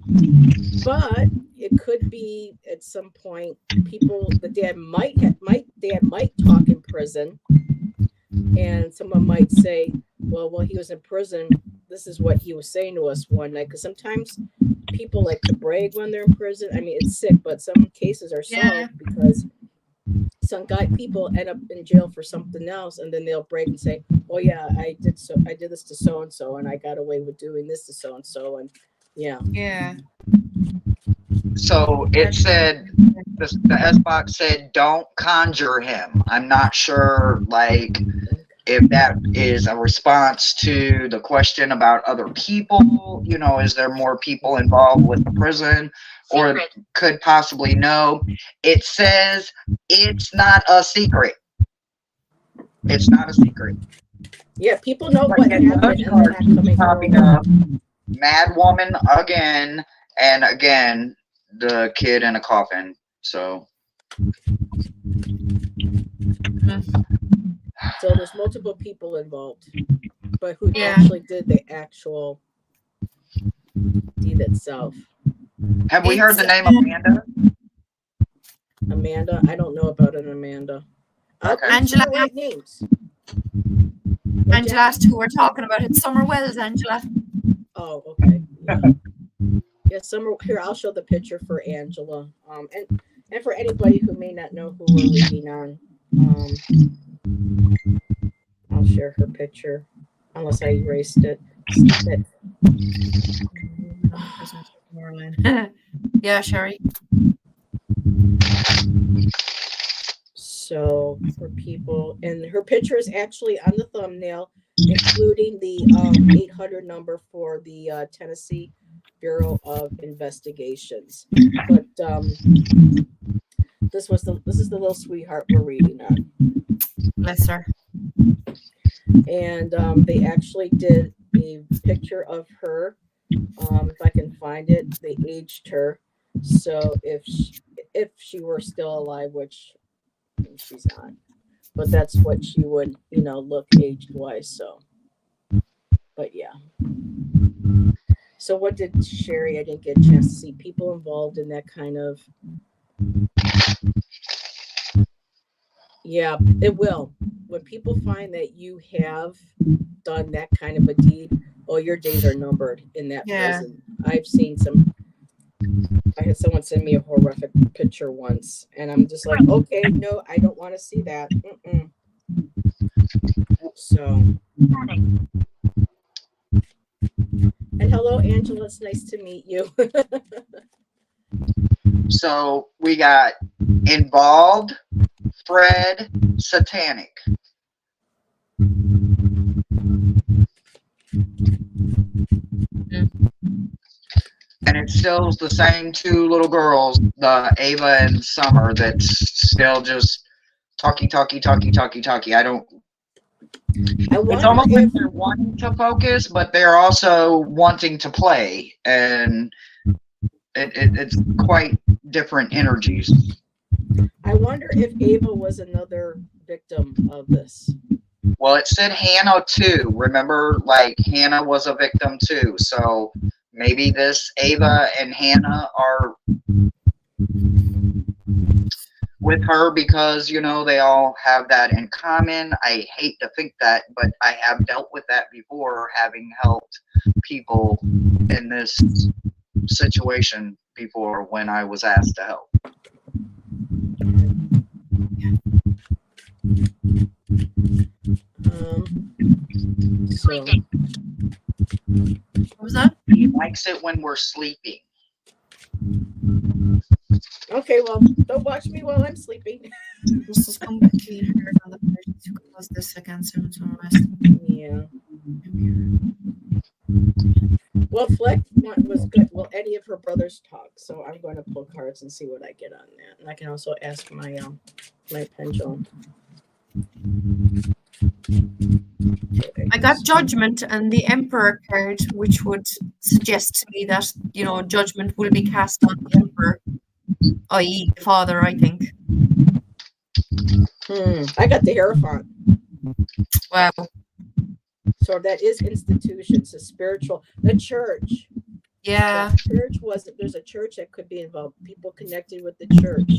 But it could be at some point people the dad might talk in prison, and someone might say, well, while he was in prison, this is what he was saying to us one night. Because sometimes people like to brag when they're in prison. I mean, it's sick, but some cases are solved because some people end up in jail for something else, and then they'll brag and say, oh yeah, I did this to so and so, and I got away with doing this to so and so, and yeah. So it said, the S box said, don't conjure him. I'm not sure, like, if that is a response to the question about other people. You know, is there more people involved with the prison, or could possibly know? It says it's not a secret. It's not a secret. Yeah, people know what happened, and they're not coming forward. Mad woman again, and again, the kid in a coffin. So. So there's multiple people involved, but who actually did the actual deed itself? Have we heard the name Amanda? Amanda? I don't know about an Amanda. Okay. Angela. Right names. Angela asked who we're talking about. It's Summer Wells, Angela. Oh, okay. Yeah, Summer. Here, I'll show the picture for Angela. And for anybody who may not know who we're reading on, I'll share her picture, unless I erased it. Yeah, Sherry. So for people, and her picture is actually on the thumbnail, including the 800 number for the Tennessee Bureau of Investigations. But this is the little sweetheart we're reading on. Bless her. And they actually did a picture of her. If I can find it, they aged her. So if she were still alive, which she's not, but that's what she would, look aged wise. So, but yeah. So what did Sherry? I didn't get a chance to see people involved in that kind of. Yeah, it will. When people find that you have done that kind of a deed, oh, your days are numbered in that prison. I've seen I had someone send me a horrific picture once, and I'm just like, okay, no, I don't want to see that. So, and hello, Angela. It's nice to meet you. So we got involved, Fred, satanic. And and it's still the same two little girls, the Ava and Summer, that's still just talkie. It's almost like they're wanting to focus, but they're also wanting to play, and it's quite different energies. I wonder if Ava was another victim of this. Well, it said Hannah too. Remember, like, Hannah was a victim too. So maybe this Ava and Hannah are with her because, you know, they all have that in common. I hate to think that, but I have dealt with that before, having helped people in this situation before when I was asked to help. So, What was that? He likes it when we're sleeping. okay, well, don't watch me while I'm sleeping. This is completely heard on the person who caused this against him to arrest. Yeah. Well, Fleck was good. Will any of her brothers talk? So I'm going to pull cards and see what I get on that. And I can also ask my my pendulum. I got judgment and the Emperor card, which would suggest to me that, you know, judgment will be cast on the Emperor, i.e. the father, I think. I got the Hierophant. Wow. So that is institutions, a spiritual, the church. Yeah. The church wasn't, there's a church that could be involved, people connected with the church.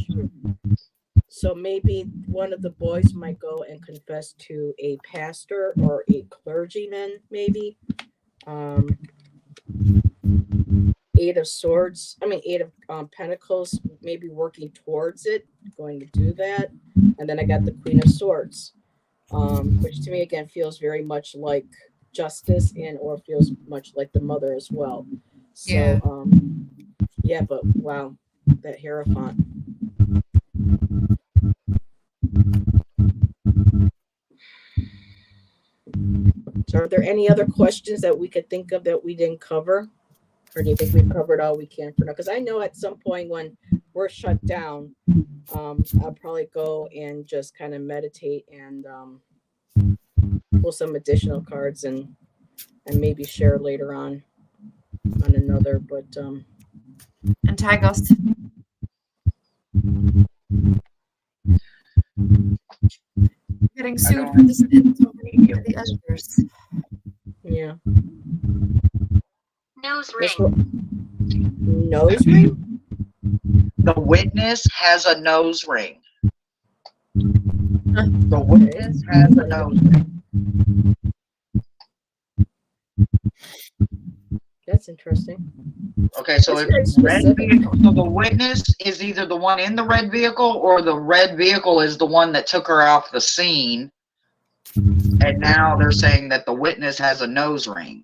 So maybe one of the boys might go and confess to a pastor or a clergyman, maybe. Eight of Swords, Eight of Pentacles, maybe working towards it, going to do that. And then I got the Queen of Swords, which to me, again, feels very much like justice and or feels much like the mother as well. So, Yeah. Yeah, but wow, that Hierophant. So are there any other questions that we could think of that we didn't cover? Or do you think we've covered all we can for now? Because I know at some point when we're shut down, I'll probably go and just kind of meditate and pull some additional cards and maybe share later on another. But And tag us. Getting sued for this the others. yeah. Nose ring. Nose ring? The witness has a nose ring. The witness has a nose ring. That's interesting. Okay, so That's if very red specific. vehicle, so the witness is either the one in the red vehicle or the red vehicle is the one that took her off the scene. And now they're saying that the witness has a nose ring.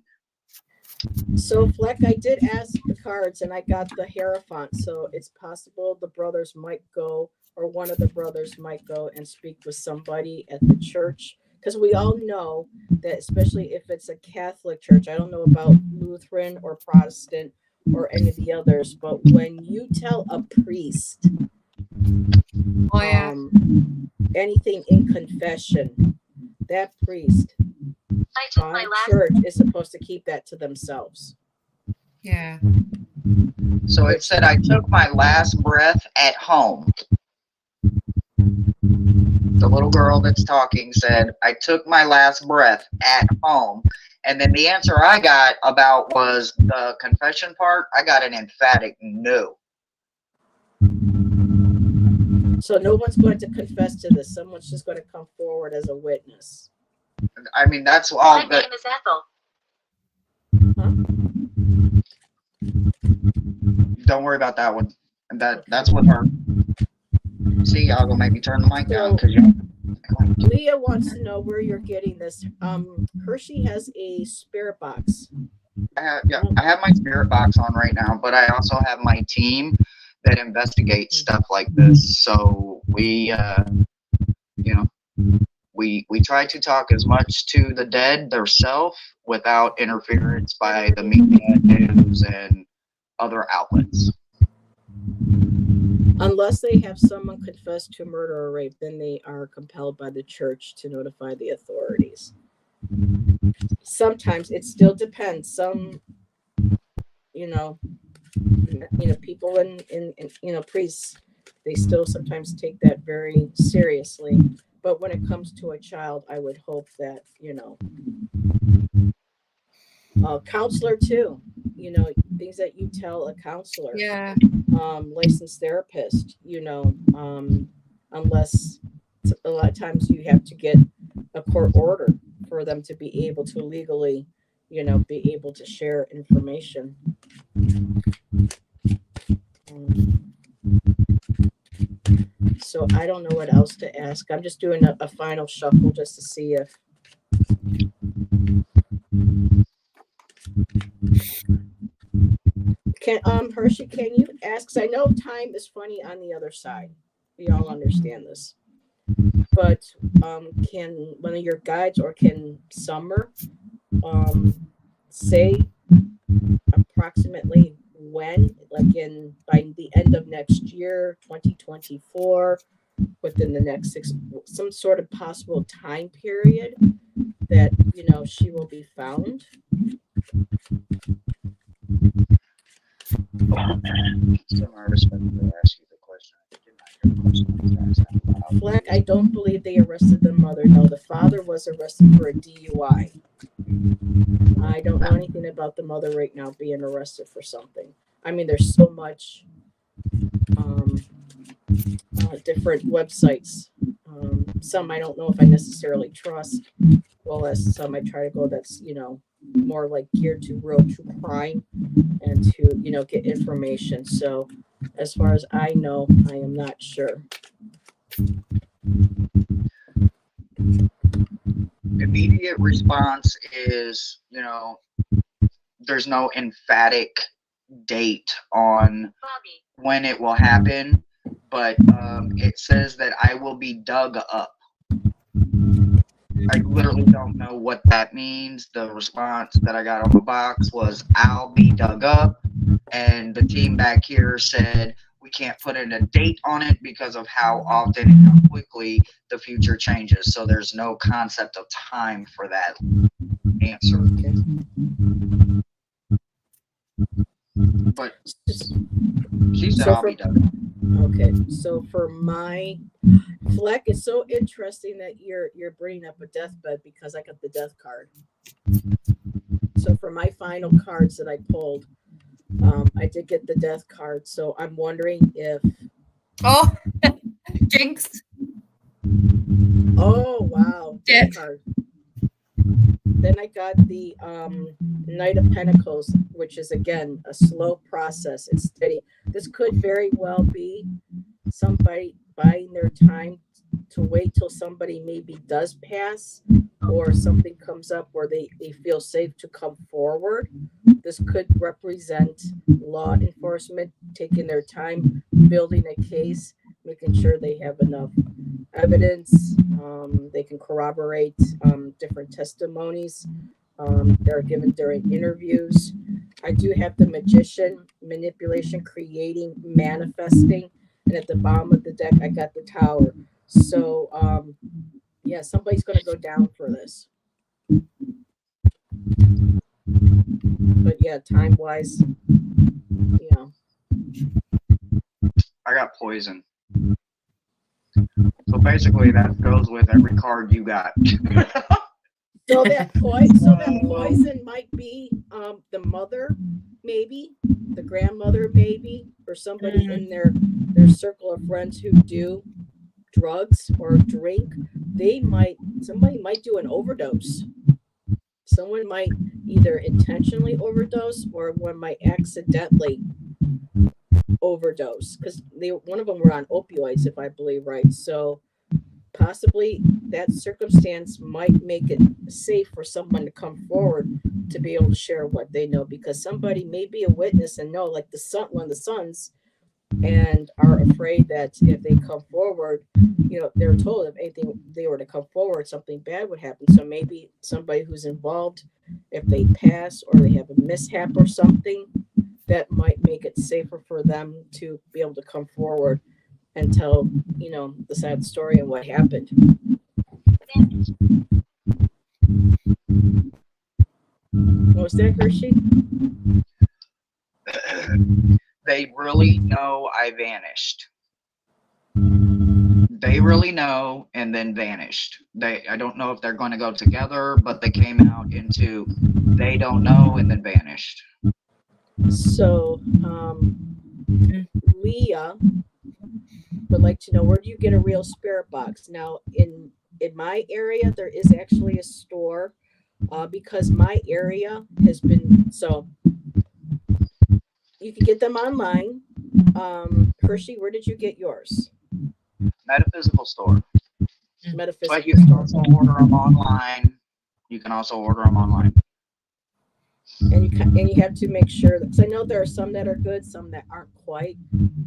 So Fleck, I did ask the cards and I got the Hierophant. So it's possible the brothers might go, or one of the brothers might go and speak with somebody at the church. Because we all know that, especially if it's a Catholic church, I don't know about Lutheran or Protestant or any of the others, but when you tell a priest Oh yeah. anything in confession, that priest I took my last. church is supposed to keep that to themselves. Yeah. So it said, I took my last breath at home. The little girl that's talking said, I took my last breath at home. And then the answer I got about was the confession part. I got an emphatic no. So no one's going to confess to this. Someone's just going to come forward as a witness. I mean, that's all My that. name is Ethel. Don't worry about that one. That's with her. See, y'all gonna make me turn the mic down because you. Leah wants to know where you're getting this. Hershey has a spirit box. I have my spirit box on right now, but I also have my team that investigates stuff like this. So we try to talk as much to the dead themselves without interference by the media, news, and other outlets. Unless they have someone confess to murder or rape, then they are compelled by the church to notify the authorities. Sometimes it still depends. Some, people in priests, they still sometimes take that very seriously. But when it comes to a child, I would hope that, counselor too, things that you tell a counselor, Yeah. Licensed therapist, unless a lot of times you have to get a court order for them to be able to legally, be able to share information. So I don't know what else to ask. I'm just doing a final shuffle just to see if Hershey, can you ask? 'Cause I know time is funny on the other side. We all understand this. But can one of your guides or can Summer say approximately when, like by the end of next year, 2024, within the next some sort of possible time period that she will be found? Summer, I respectfully ask you the question. I did not hear the question. Fleck, I don't believe they arrested the mother. No, the father was arrested for a DUI. I don't know anything about the mother right now being arrested for something. I mean, there's so much different websites. Some I don't know if I necessarily trust. Well, as some I try to go that's, more like geared to real true crime and to, get information. So as far as I know, I am not sure. Immediate response is, there's no emphatic date on when it will happen, but it says that I will be dug up. I literally don't know what that means. The response that I got on the box was, I'll be dug up. And the team back here said, we can't put in a date on it because of how often and how quickly the future changes. So there's no concept of time for that answer. Okay. But she said I'll be dug up. Okay, so for my Fleck, it's so interesting that you're bringing up a deathbed because I got the death card. So for my final cards that I pulled, I did get the death card. So I'm wondering if Jinx. Oh wow, death card. Then I got the Knight of Pentacles, which is again a slow process. It's steady. This could very well be somebody buying their time to wait till somebody maybe does pass or something comes up where they feel safe to come forward. This could represent law enforcement taking their time, building a case, making sure they have enough evidence, they can corroborate different testimonies that are given during interviews. I do have the Magician, manipulation, creating, manifesting, and at the bottom of the deck I got the Tower. So yeah, somebody's going to go down for this. But yeah, time wise, I got poison. So basically that goes with every card you got. So that poison might be the mother, maybe the grandmother, maybe, or somebody in their circle of friends who do drugs or drink. Somebody might do an overdose. Someone might either intentionally overdose or one might accidentally overdose because one of them were on opioids, if I believe right. So possibly that circumstance might make it safe for someone to come forward to be able to share what they know, because somebody may be a witness and know, like one of the sons, and are afraid that if they come forward, they're told if anything they were to come forward, something bad would happen. So maybe somebody who's involved, if they pass or they have a mishap or something, that might make it safer for them to be able to come forward and tell, you know, the sad story and what happened. What was that, Hershey? They really know I vanished. They really know and then vanished. I don't know if they're going to go together, but they came out into they don't know and then vanished. So, Leah would like to know, where do you get a real spirit box? Now, in my area, there is actually a store, because my area has been, so you can get them online. Hershey, where did you get yours? Metaphysical store. Metaphysical But you can store. also order them online. You can also order them online. And you have to make sure that, 'cause I know there are some that are good, some that aren't quite.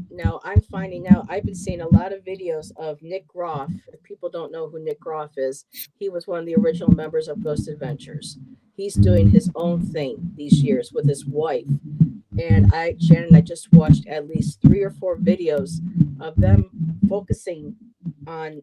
Now I'm finding out, I've been seeing a lot of videos of Nick Groff. If people don't know who Nick Groff is, he was one of the original members of Ghost Adventures. He's doing his own thing these years with his wife. And Shannon, I just watched at least 3 or 4 videos of them focusing on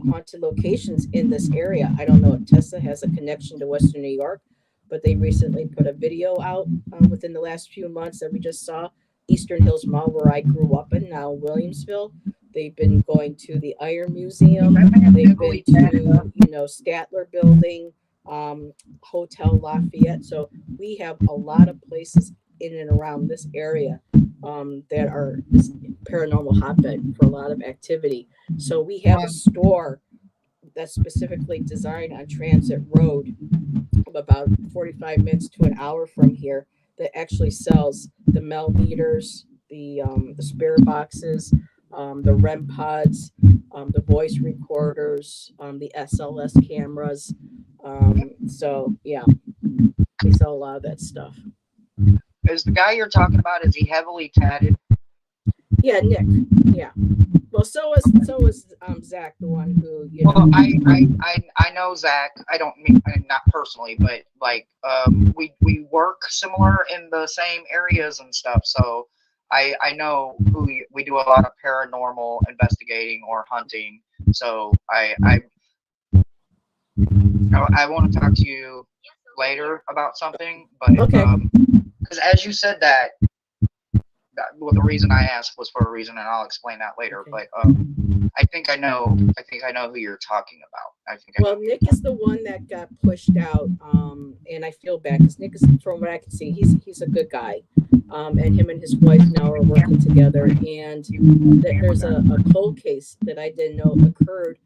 haunted locations in this area. I don't know if Tessa has a connection to Western New York, but they recently put a video out within the last few months that we just saw. Eastern Hills Mall, where I grew up in, now Williamsville. They've been going to the Iron Museum. They've been to, you know, Statler Building, Hotel Lafayette. So we have a lot of places in and around this area that are this paranormal hotbed for a lot of activity. So we have a store that's specifically designed on Transit Road, about 45 minutes to an hour from here, that actually sells the Mel meters, the spirit boxes, the REM pods, the voice recorders, the SLS cameras. So yeah, they sell a lot of that stuff. Is the guy you're talking about, is he heavily tatted? Yeah, Nick. Yeah. Well, so is Zach, the one who, you know. Well, I know Zach. I don't mean, not personally, but like we work similar in the same areas and stuff. So I know who we do a lot of paranormal investigating or hunting. So I want to talk to you later about something, but Okay. Because as you said that, well, the reason I asked was for a reason, and I'll explain that later. Okay. But I think I know who you're talking about. Well, Nick is the one that got pushed out, and I feel bad because Nick is, from what I can see, he's a good guy, and him and his wife now are working together. And there's a cold case that I didn't know occurred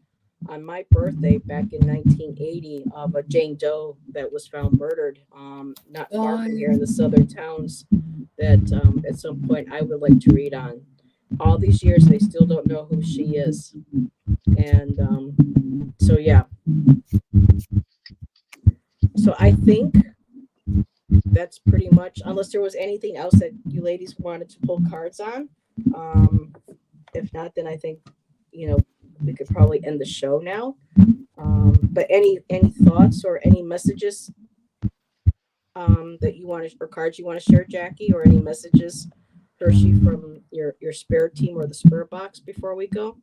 on my birthday back in 1980 of a Jane Doe that was found murdered, not far from here in the southern towns. That at some point I would like to read on. All these years, they still don't know who she is, and so yeah. So I think that's pretty much, unless there was anything else that you ladies wanted to pull cards on. If not, then I think, you know, we could probably end the show now. But any thoughts or any messages that you want to, or cards you want to share, Jackie, or any messages, Hershey, from your spirit team or the spirit box before we go?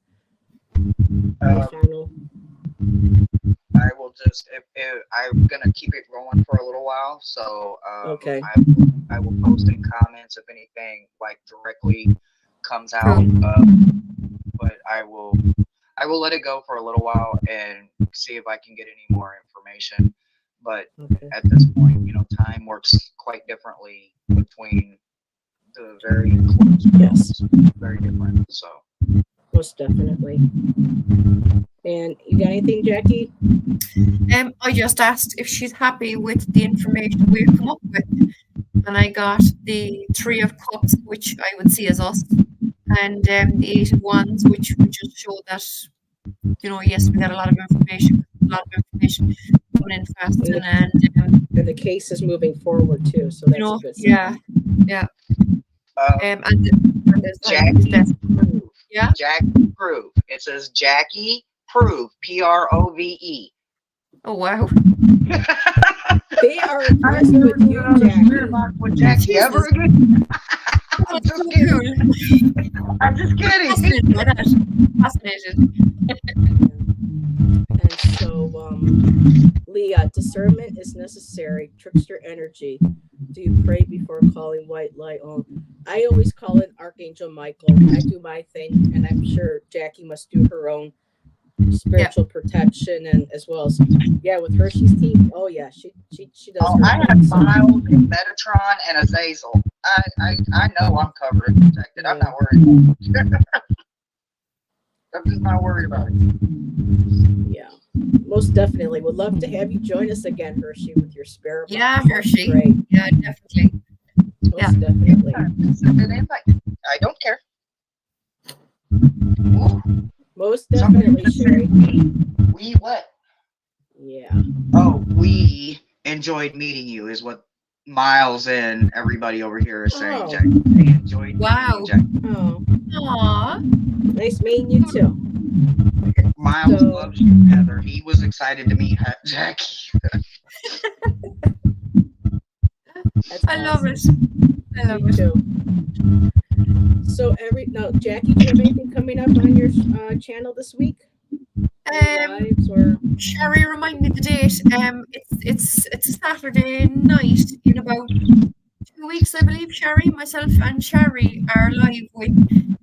Final. I will just, I'm gonna keep it rolling for a little while. So Okay. I will post in comments if anything like directly comes out. But I will let it go for a little while and see if I can get any more information. But Okay. at this point, you know, time works quite differently between the very close. Yes. Very different. So. Most definitely. And you got anything, Jackie? I just asked if she's happy with the information we've come up with, and I got the 3 of Cups, which I would see as us, and the 8 of Wands, which would just show that, you know, yes, we got a lot of information coming in fast, and the case is moving forward too, so that's, you know, a good sign. Yeah. And Jackie Prove. Yeah. Jackie Prove. It says Jackie Prove. Prove. Oh wow. They are impressed with you, Jackie. With Jackie ever again? I'm That's just so kidding. cool. I'm just kidding. Fascinated by that. Fascinated. And so, Leah, discernment is necessary. Trickster energy. Do you pray before calling white light on? I always call it Archangel Michael. I do my thing, and I'm sure Jackie must do her own spiritual protection, and as well as with Hershey's team. Oh yeah, she does. Oh, her I thing, have so. Miles, Metatron, and Azazel. I know I'm covered and protected. I'm Yeah. not worried. I'm just not worried about it. Yeah, most definitely. Would love to have you join us again, Hershey, with your spirit box. Yeah, That's Hershey. great. Yeah, definitely. Most definitely. Send an invite. I don't care. Ooh, Most definitely, Sherry. We what? Yeah. Oh, we enjoyed meeting you is what Miles and everybody over here is saying, Oh. Jack. They enjoyed Wow. meeting you, Jack. Oh, Aww. nice meeting you too. Miles So- loves you, Heather. He was excited to meet Jackie. That's I love it. I love Me it. too. So Jackie, do you have anything coming up on your channel this week? Lives or Sherry, remind me the date. It's a Saturday night in about 2 weeks, I believe. Sherry, myself, and Sherry are live with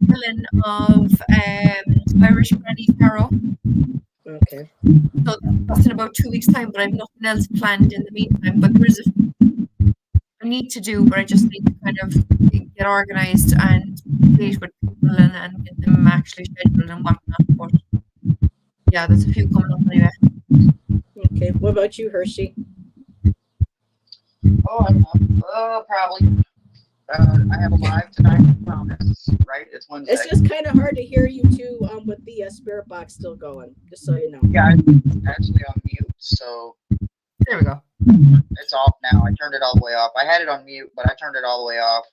Helen of Irish Granny Tarot. okay. So that's in about 2 weeks' time, but I've nothing else planned in the meantime. But there is I need to do, but I just need to kind of get organized and date with people and get them actually scheduled and whatnot. But yeah, there's a few coming up anyway. Okay. What about you, Hershey? Oh, I don't know. Probably. I have a live tonight. Promise. Right? It's Wednesday. It's just kind of hard to hear you too with the spirit box still going, just so you know. Yeah, it's actually on mute, so There we go. it's off now. I turned it all the way off. I had it on mute, but I turned it all the way off.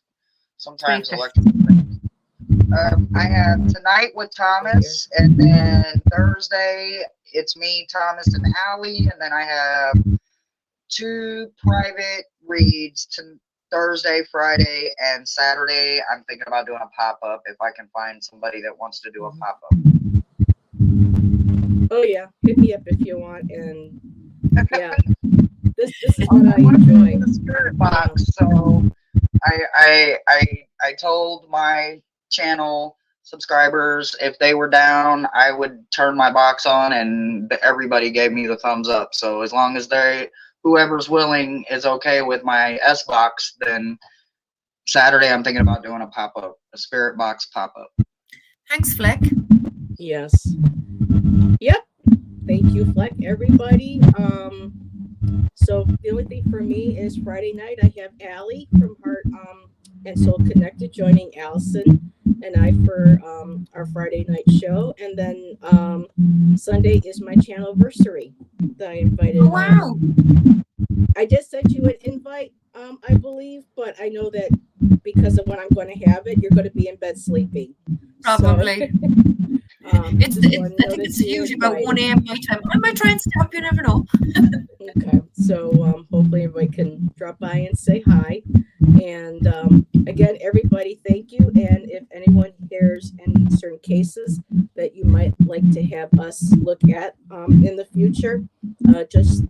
Sometimes Sweet. electrical things. I have tonight with Thomas, and then Thursday it's me, Thomas, and Allie, and then I have 2 private reads to Thursday, Friday, and Saturday. I'm thinking about doing a pop-up if I can find somebody that wants to do a pop-up. Oh yeah, hit me up if you want, and yeah, this is what I enjoy. The spirit box. So I told my channel subscribers if they were down, I would turn my box on, and everybody gave me the thumbs up. So as long as whoever's willing is okay with my S box, then Saturday I'm thinking about doing a pop-up, a spirit box pop-up. Thanks, Fleck. Yes. Yep. Thank you, Fleck, everybody. So the only thing for me is Friday night I have Allie from Heart and Soul Connected joining Allison and I for our Friday night show, and then Sunday is my channelversary that I invited. Oh, wow. I did send you an invite, I believe, but I know that because of when I'm going to have it, you're going to be in bed sleeping. Probably. So, I think it's usually about 1 a.m. my time. I might try and stop, you never know. Okay, so hopefully everybody can drop by and say hi. And again, everybody, thank you. And if anyone hears any certain cases that you might like to have us look at in the future, just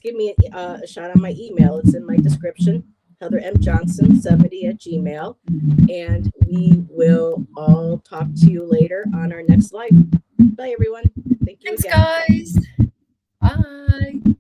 give me a shot on my email. It's in my description. HeatherMJohnson70@gmail, and we will all talk to you later on our next live. Bye, everyone. Thank you. Thanks, again. guys. Bye.